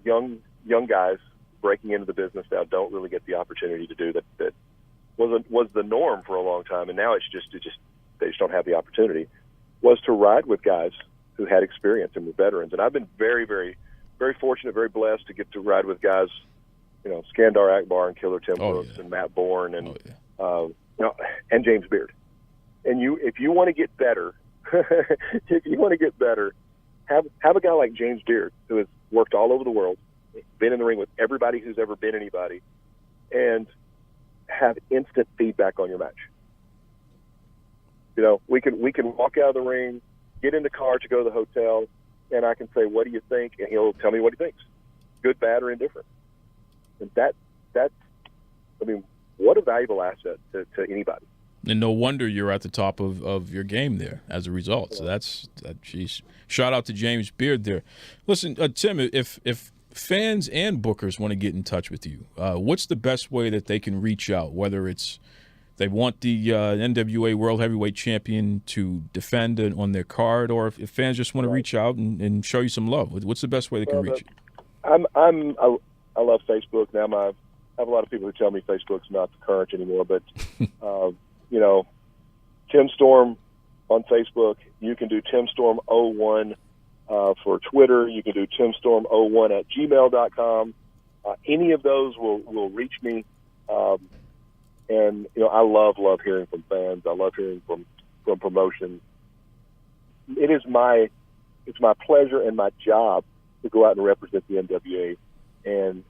young guys breaking into the business now don't really get the opportunity to do that was the norm for a long time, and now they just don't have the opportunity, was to ride with guys who had experience and were veterans. And I've been very, very, very fortunate, very blessed to get to ride with guys, Skandar Akbar and Killer Tim Brooks and Matt Bourne and and James Beard. And if you want to get better, have a guy like James Beard, who has worked all over the world, been in the ring with everybody who's ever been anybody, and have instant feedback on your match. You know, we can walk out of the ring, get in the car to go to the hotel, and I can say, "What do you think?" And he'll tell me what he thinks, good, bad, or indifferent. And that's, I mean, what a valuable asset to anybody. And no wonder you're at the top of your game there as a result. So geez. Shout out to James Beard there. Listen, Tim, if fans and bookers want to get in touch with you, what's the best way that they can reach out? Whether it's they want the NWA World Heavyweight Champion to defend on their card, or if fans just want to reach out and show you some love, what's the best way they can reach you? I love Facebook now. I have a lot of people who tell me Facebook's not the current anymore, but you know, Tim Storm on Facebook. You can do TimStorm01 for Twitter. You can do TimStorm01 at gmail.com. Any of those will reach me. And you know, I love hearing from fans. I love hearing from promotions. It's my pleasure and my job to go out and represent the NWA. And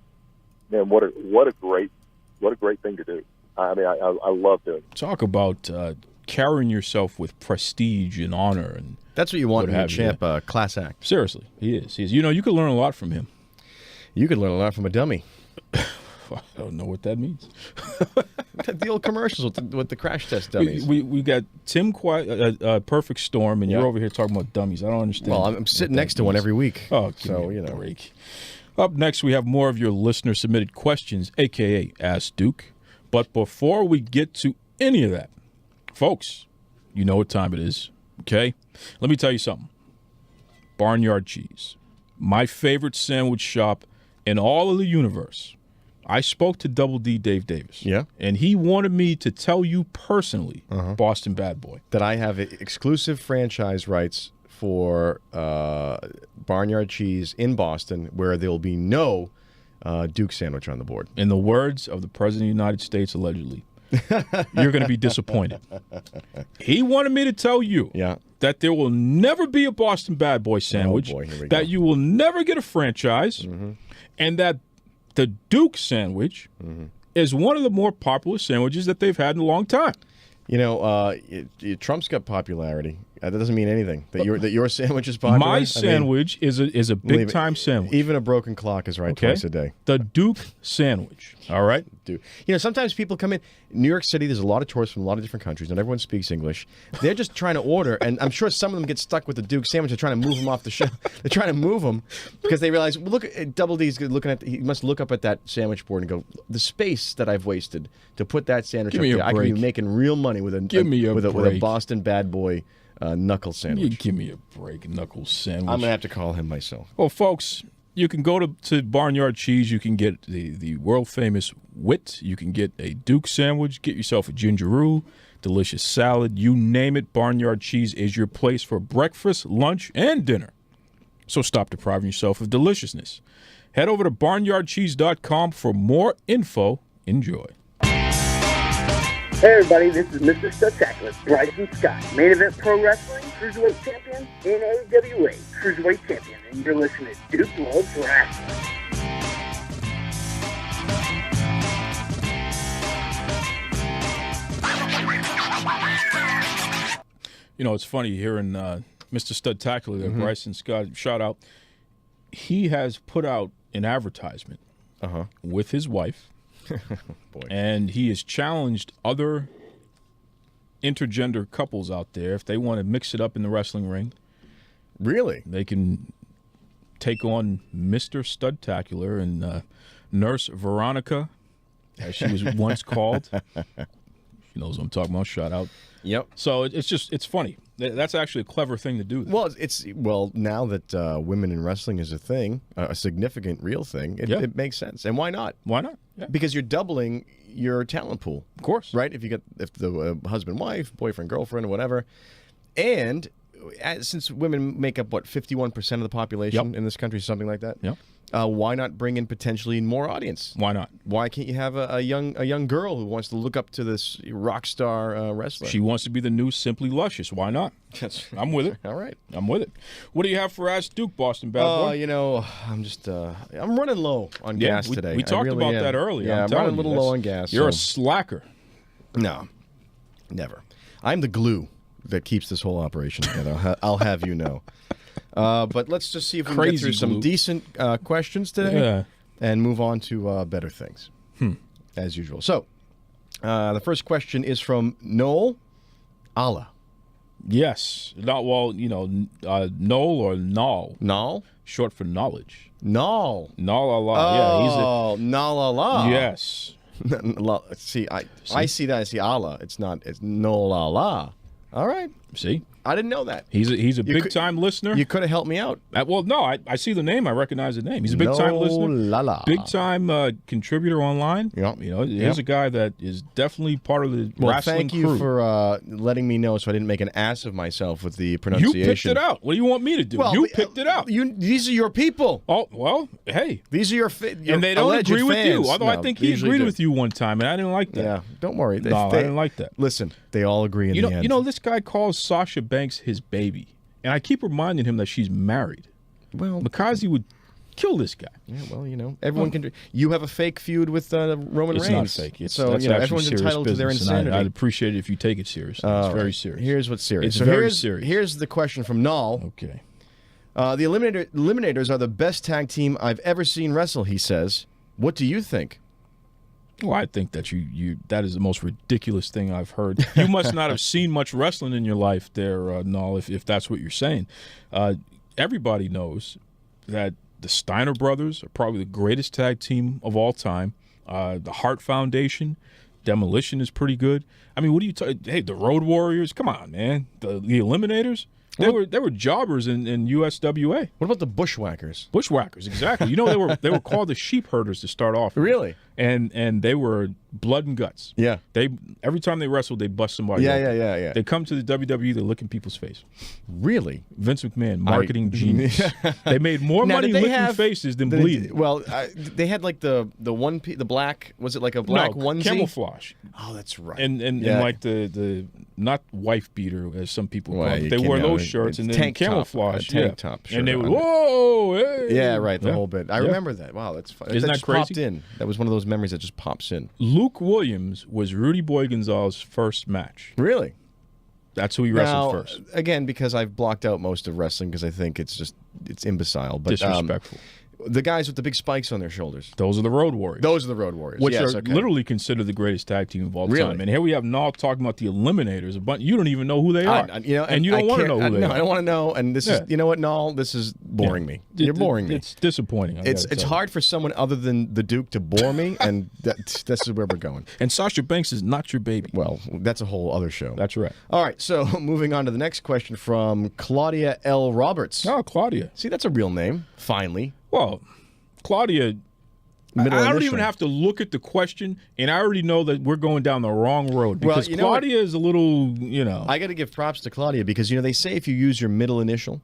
man, what a great thing to do. I mean, I love doing it. Talk about carrying yourself with prestige and honor, and that's what you want in a champ, class act. Seriously, he is. You know, you could learn a lot from him. You could learn a lot from a dummy. I don't know what that means. The old commercials with the crash test dummies. We got Tim Perfect Storm, and you're over here talking about dummies. I don't understand. Well, I'm sitting next to one every week. Oh, so you know. Break. Up next, we have more of your listener-submitted questions, a.k.a. Ask Duke. But before we get to any of that, folks, you know what time it is, okay? Let me tell you something. Barnyard Cheese, my favorite sandwich shop in all of the universe. I spoke to Double D Dave Davis. Yeah. And he wanted me to tell you personally, Boston Bad Boy, that I have exclusive franchise rights for Barnyard Cheese in Boston, where there will be no Duke sandwich on the board. In the words of the President of the United States, allegedly, you're going to be disappointed. He wanted me to tell you that there will never be a Boston Bad Boy sandwich, that you will never get a franchise, and that the Duke sandwich is one of the more popular sandwiches that they've had in a long time. You know, Trump's got popularity. That doesn't mean anything. That your sandwich is popular. My sandwich is a big time sandwich. Even a broken clock is right twice a day. The Duke sandwich. All right, Duke. You know, sometimes people come in New York City. There's a lot of tourists from a lot of different countries, and everyone speaks English. They're just trying to order, and I'm sure some of them get stuck with the Duke sandwich. They're trying to move them off the shelf. They're trying to move them because they realize, well, look, Double D's looking at. He must look up at that sandwich board and go, the space that I've wasted to put that sandwich up there. I could be making real money with a Boston Bad Boy. Knuckle sandwich. You give me a break, knuckle sandwich. I'm going to have to call him myself. Well, folks, you can go to Barnyard Cheese. You can get the world-famous Wit. You can get a Duke sandwich. Get yourself a gingeroo, delicious salad. You name it, Barnyard Cheese is your place for breakfast, lunch, and dinner. So stop depriving yourself of deliciousness. Head over to barnyardcheese.com for more info. Enjoy. Hey everybody, this is Mr. Spectacular, Bryson Scott, Main Event Pro Wrestling, Cruiserweight Champion, NAWA Cruiserweight Champion, and you're listening to Duke Loves Rasslin. You know, it's funny hearing Mr. Studtacular there, Bryson Scott, shout out. He has put out an advertisement with his wife. Boy. And he has challenged other intergender couples out there, if they want to mix it up in the wrestling ring. Really? They can take on Mr. Studtacular and Nurse Veronica, as she was once called. She knows what I'm talking about. Shout out. Yep. So it's funny. That's actually a clever thing to do. Well, now that women in wrestling is a thing, a significant, real thing, it makes sense. And why not? Why not? Yeah. Because you're doubling your talent pool, of course, right? If the husband, wife, boyfriend, girlfriend, or whatever, and since women make up 51% of the population in this country, something like that. Yep. Why not bring in potentially more audience? Why not? Why can't you have a young girl who wants to look up to this rock star wrestler? She wants to be the new Simply Luscious. Why not? I'm with it. All right. I'm with it. What do you have for Ask Duke, Boston Bad Boy? You know, I'm just I'm running low on gas today. We talked about that earlier. Yeah, I'm running a little low on gas. You're a slacker. No, never. I'm the glue that keeps this whole operation together. I'll have you know. But let's just see if we can get through some decent questions today and move on to better things, as usual. So, the first question is from Noel Allah. Yes. Noel or Nal. Nal? Short for knowledge. Nal. Nal Allah. Oh, Nal Allah. Yes. See, I see that. I see Allah. It's Noel Allah. All right. See? I didn't know that. He's a big-time listener. You could have helped me out. Well, no, I see the name. I recognize the name. He's a big-time listener. Big-time contributor online. Yep. He's a guy that is definitely part of the wrestling crew. Thank you for letting me know so I didn't make an ass of myself with the pronunciation. You picked it out. What do you want me to do? Well, you picked it out. These are your people. Oh, well, hey. These are your and they don't agree with fans. you. Although I think he agreed with you one time, and I didn't like that. Yeah, don't worry. I didn't like that. Listen, they all agree in the end. You know, this guy calls Sasha Banks his baby. And I keep reminding him that she's married. Well, Makazi would kill this guy. Yeah, well, everyone can. You have a fake feud with Roman Reigns. It's not fake. So everyone's entitled to their insanity. I'd appreciate it if you take it seriously. It's very serious. Here's what's serious. It's very serious. Here's the question from Nal. Okay. The Eliminators are the best tag team I've ever seen wrestle, he says. What do you think? Well, I think that that is the most ridiculous thing I've heard. You must not have seen much wrestling in your life there, Null, if that's what you're saying. Everybody knows that the Steiner brothers are probably the greatest tag team of all time. The Hart Foundation, Demolition is pretty good. I mean, what are you talking? Hey, the Road Warriors, come on, man. The Eliminators. They were jobbers in USWA. What about the Bushwhackers? Bushwhackers, exactly. You know, they were called the Sheep Herders to start off with. Really? And they were blood and guts. Yeah. Every time they wrestled, they bust somebody. Yeah. They come to the WWE, they look in people's face. Really? Vince McMahon, marketing genius. They made more money licking faces than bleeding. Well, they had like the black. Was it like a black onesie? Camouflage. Oh, that's right. And like the not wife beater as some people call it. They wore those shirts and then camouflage. Tank top. And they would whoa, hey. Yeah, right. The whole bit. I remember that. Wow, that's fun. Isn't that crazy? Popped in. That was one of those memories that just pops in. Luke Williams was Rudy Boy Gonzalez's first match. Really? That's who he wrestled first. Again, because I've blocked out most of wrestling because I think it's imbecile. But, disrespectful. The guys with the big spikes on their shoulders. Those are the Road Warriors. Which are literally considered the greatest tag team of all time. And here we have Nall talking about the Eliminators. But you don't even know who they are. And you don't want to know who they are. No, I don't want to know. And this is, you know what, Nall? This is boring me. You're boring me. It's disappointing. It's hard for someone other than the Duke to bore me, and this is where we're going. And Sasha Banks is not your baby. Well, that's a whole other show. That's right. All right, so moving on to the next question from Claudia L. Roberts. Oh, Claudia. See, that's a real name, finally. Well, Claudia, I don't even have to look at the question, and I already know that we're going down the wrong road because Claudia is a little, I got to give props to Claudia because, they say if you use your middle initial,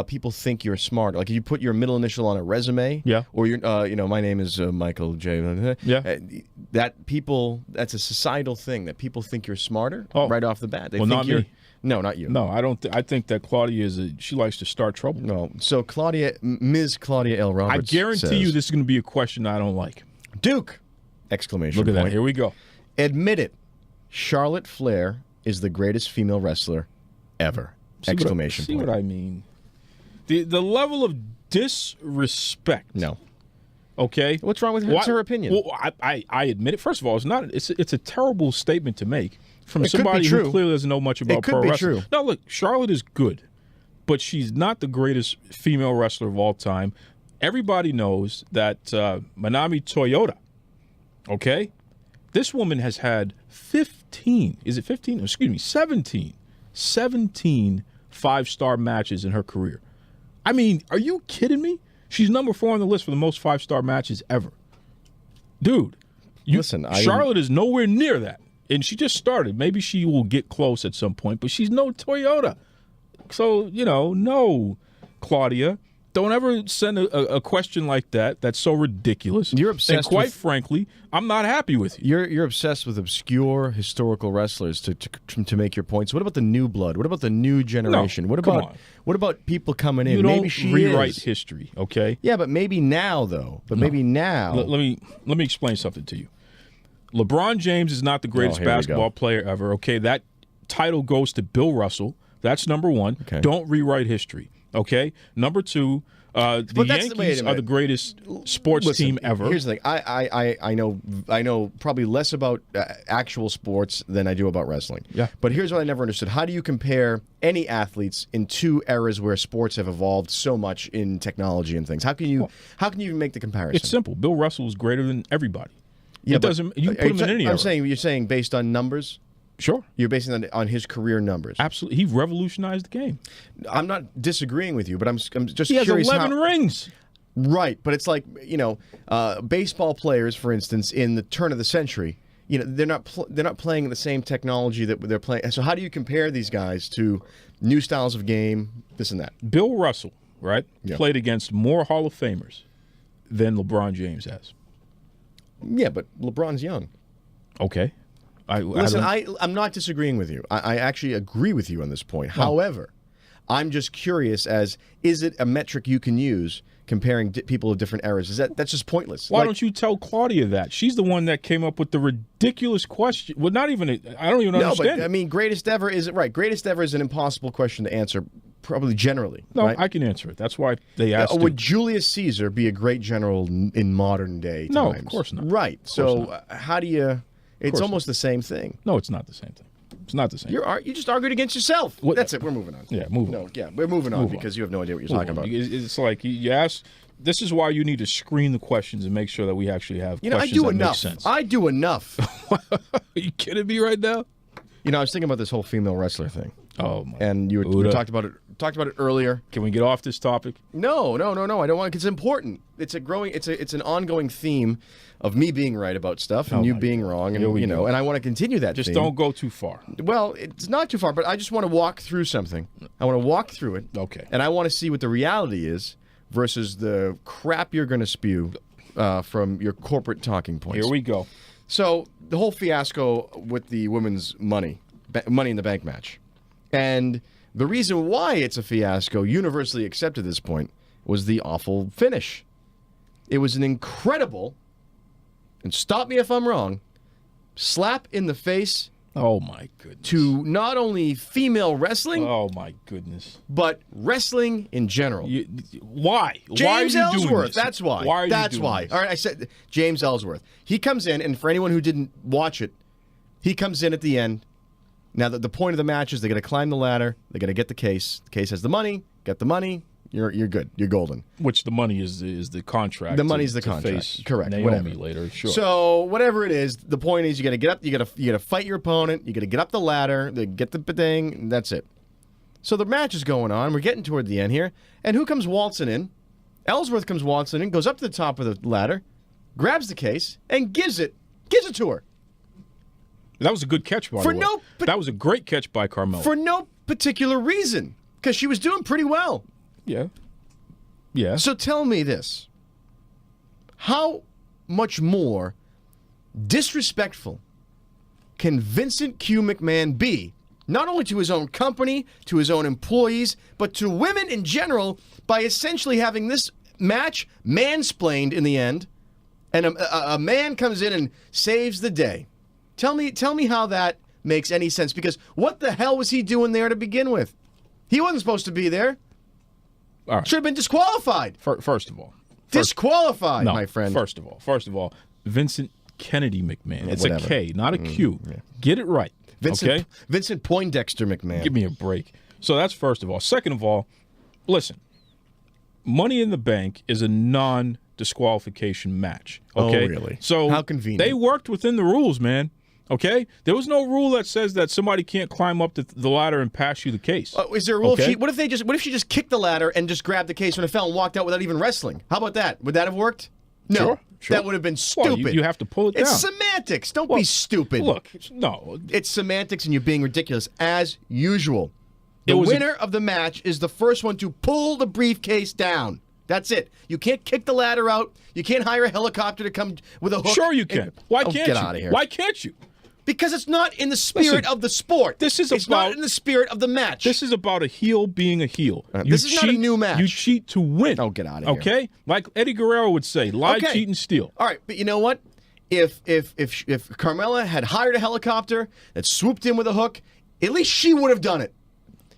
people think you're smart. Like if you put your middle initial on a resume, or my name is Michael J. That's a societal thing that people think you're smarter right off the bat. They think not me. No, not you. No, I don't. I think that Claudia she likes to start trouble. No, so Ms. Claudia L. Roberts. I guarantee you, this is going to be a question I don't like. Duke! Exclamation Look at point. that. Here we go. Admit it. Charlotte Flair is the greatest female wrestler ever. Exclamation point. See what I mean? The level of disrespect. No. Okay. What's wrong with her? It's her opinion. Well, I admit it. First of all, it's not. It's a terrible statement to make from it somebody who clearly doesn't know much about pro wrestling. True. No, look, Charlotte is good, but she's not the greatest female wrestler of all time. Everybody knows that Manami Toyota. Okay, this woman has had 15. Is it 15? Excuse me, 17 5-star matches in her career. I mean, are you kidding me? She's number 4 on the list for the most 5-star matches ever. Dude, listen, Charlotte is nowhere near that. And she just started. Maybe she will get close at some point, but she's no Toyota. So, no, Claudia, Don't ever send a question like that. That's so ridiculous. You're obsessed and quite with- frankly, I'm not happy with you. You're obsessed with obscure historical wrestlers to make your points. What about the new blood? What about the new generation? No, come on. What about people coming in? You Maybe don't she rewrite is. history, okay? Yeah, but maybe now though. Maybe now. Let me explain something to you. LeBron James is not the greatest here we go. basketball player ever. Okay, that title goes to Bill Russell. That's number one. Okay. Don't rewrite history. Okay. Number two, the wait a Yankees are minute. the greatest sports Listen, team ever. Here's the thing. I know probably less about actual sports than I do about wrestling. Yeah. But here's what I never understood. How do you compare any athletes in two eras where sports have evolved so much in technology and things? How can you even make the comparison? It's simple. Bill Russell is greater than everybody. Yeah, It but doesn't. You can are put him in any era. I'm saying you're saying based on numbers. Sure. You're basing it on his career numbers. Absolutely. He revolutionized the game. I'm not disagreeing with you, but I'm just He has curious 11 how, rings. Right, but it's like, baseball players, for instance, in the turn of the century, they're not playing the same technology that they're playing. So how do you compare these guys to new styles of game, this and that? Bill Russell, right, Yeah. played against more Hall of Famers than LeBron James has. Yeah, but LeBron's young. Okay. Listen, I'm not disagreeing with you. I actually agree with you on this point. However, I'm just curious is it a metric you can use comparing people of different eras? That's just pointless. Why don't you tell Claudia that? She's the one that came up with the ridiculous question. Well, not even, I don't even understand. But I mean, greatest ever is an impossible question to answer, probably generally. No, right? I can answer it. That's why they asked. Would Julius Caesar be a great general in modern day times? No, of course not. Right. Of course So not. how do you? It's course almost the same thing. No, it's not the same thing. It's not the same. You just argued against yourself. What- That's it. We're moving on. Yeah, move on. No, yeah, we're moving on Move because on. you have no idea what you're talking about. It's like you ask. This is why you need to screen the questions and make sure that we actually have I questions do that enough. make sense. I do enough. Are you kidding me right now? I was thinking about this whole female wrestler thing. Oh my! And you Buddha. talked about it earlier. Can we get off this topic? No. I don't want. It's important. It's an ongoing theme of me being right about stuff and Oh you my being God. wrong, Here we and go. and I want to continue that. Just theme. don't go too far. Well, it's not too far, but I just want to walk through something. I want to walk through it. Okay. And I want to see what the reality is versus the crap you're going to spew from your corporate talking points. Here we go. So the whole fiasco with the women's Money in the Bank match, and the reason why it's a fiasco, universally accepted at this point, was the awful finish. It was an incredible, and stop me if I'm wrong, slap in the face Oh my goodness. to not only female wrestling, Oh my goodness. but wrestling in general. Why? James why are you Ellsworth. Doing this? That's why. Why are That's you doing why. This? All right, I said James Ellsworth. He comes in, and for anyone who didn't watch it, he comes in at the end. Now, the point of the match is they got to climb the ladder. They got to get the case. The case has the money. Get the money. You're good. You're golden. Which the money is the contract. The money's to- the to contract. face Correct. Naomi Whatever. later. Sure. So whatever it is, the point is you got to get up. You got to fight your opponent. You got to get up the ladder. They get the thing. And that's it. So the match is going on. We're getting toward the end here, and who comes waltzing in? Ellsworth comes waltzing in, goes up to the top of the ladder, grabs the case, and gives it to her. That was a good catch, by the way. That was a great catch by Carmella. For no particular reason, because she was doing pretty well. Yeah. Yeah. So tell me this. How much more disrespectful can Vincent Q. McMahon be, not only to his own company, to his own employees, but to women in general, by essentially having this match mansplained in the end, and a man comes in and saves the day? Tell me how that makes any sense, because what the hell was he doing there to begin with? He wasn't supposed to be there. All right. Should have been disqualified. First of all. Disqualified, No, my friend. First of all, Vincent Kennedy McMahon. It's Whatever. a K, not a Q. Get it right. Okay? Vincent Poindexter McMahon. Give me a break. So that's first of all. Second of all, listen. Money in the Bank is a non-disqualification match. Okay? Oh, really? So How convenient. They worked within the rules, man. Okay? There was no rule that says that somebody can't climb up the ladder and pass you the case. Is there a rule? Okay? What if she just kicked the ladder and just grabbed the case when it fell and walked out without even wrestling? How about that? Would that have worked? No. Sure. That would have been Well, stupid. you have to pull it It's down. semantics. Don't be stupid. Look, no. It's semantics and you're being ridiculous as usual. The winner of the match is the first one to pull the briefcase down. That's it. You can't kick the ladder out. You can't hire a helicopter to come with a hook. Sure you can. Why can't you? Get out of here. Why can't you? Because it's not in the spirit of the sport. It's not in the spirit of the match. This is about a heel being a heel. This is not a new match. You cheat to win. Oh, get out of here. Okay? Like Eddie Guerrero would say, lie, cheat, and steal. All right, but you know what? If Carmella had hired a helicopter that swooped in with a hook, at least she would have done it.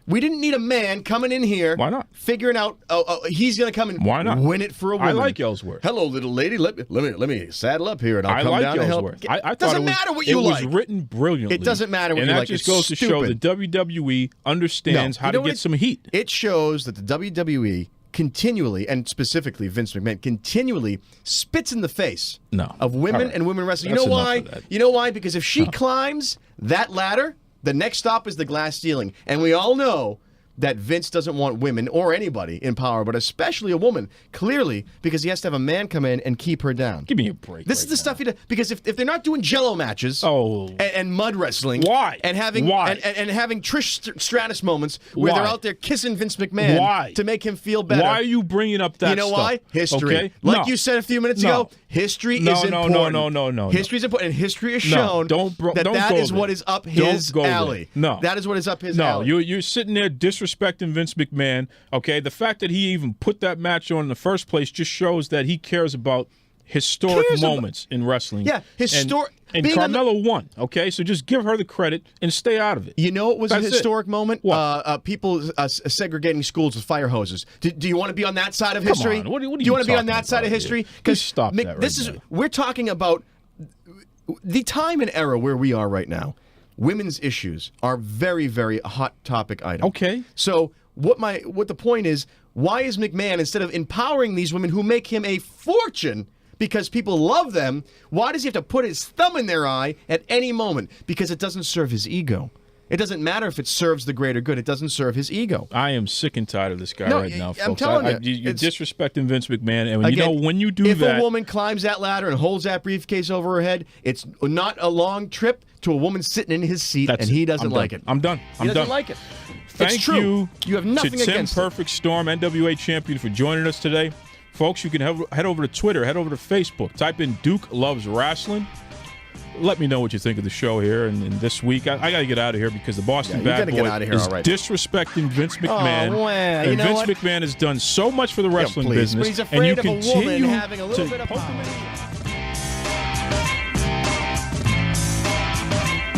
We didn't need a man coming in here. Why not? Figuring out he's going to come and Why not? win it for a woman. I like Ellsworth. Hello, little lady. Let me saddle up here and I'll I come like down Ellsworth. to help. I doesn't thought matter what you like. It was written brilliantly. It doesn't matter what you like. And that just goes to show the WWE understands how to get some heat. It shows that the WWE continually, and specifically Vince McMahon, continually spits in the face of women and women wrestling. You know why? You know why? Because if she climbs that ladder, the next stop is the glass ceiling. And we all know that Vince doesn't want women or anybody in power, but especially a woman, clearly, because he has to have a man come in and keep her down. Give me a break. This is the stuff he does. Because if they're not doing Jello matches and mud wrestling, why? And having and having Trish Stratus moments where they're out there kissing Vince McMahon to make him feel better. Why are you bringing up that? You know stuff? Why? History. Okay? Like you said a few minutes ago, history is important. No. History is important, and history has shown that is what is up his alley. No, that is what is up his alley. No, you're sitting there disrespecting Vince McMahon. Okay, the fact that he even put that match on in the first place just shows that he cares about historic moments in wrestling. Yeah, historic. And Carmella won. Okay, so just give her the credit and stay out of it. You know, it was a historic moment. What? People segregating schools with fire hoses. Do you want to be on that side of history? Come on. What are do you want to be on that side of history? Because stop that. We're talking about the time and era where we are right now. Women's issues are very, very hot topic item. Okay. So what the point is, why is McMahon, instead of empowering these women who make him a fortune because people love them, why does he have to put his thumb in their eye at any moment? Because it doesn't serve his ego. It doesn't matter if it serves the greater good. It doesn't serve his ego. I am sick and tired of this guy right now, folks. I'm telling you. You're disrespecting Vince McMahon. And again, when you do if that... If a woman climbs that ladder and holds that briefcase over her head, it's not a long trip to a woman sitting in his seat, and he doesn't like it. I'm done. He doesn't like it. Thank you. You have nothing to Tim against Perfect Storm, NWA champion, for joining us today. Folks, you can head over to Twitter, head over to Facebook, type in Duke Loves Rasslin. Let me know what you think of the show here. And this week, I got to get out of here because the Boston Bad Boy is disrespecting Vince McMahon. Oh, well, and Vince McMahon has done so much for the wrestling business. But he's afraid and you of a woman continue having a little to bit of poke power. him in the ear.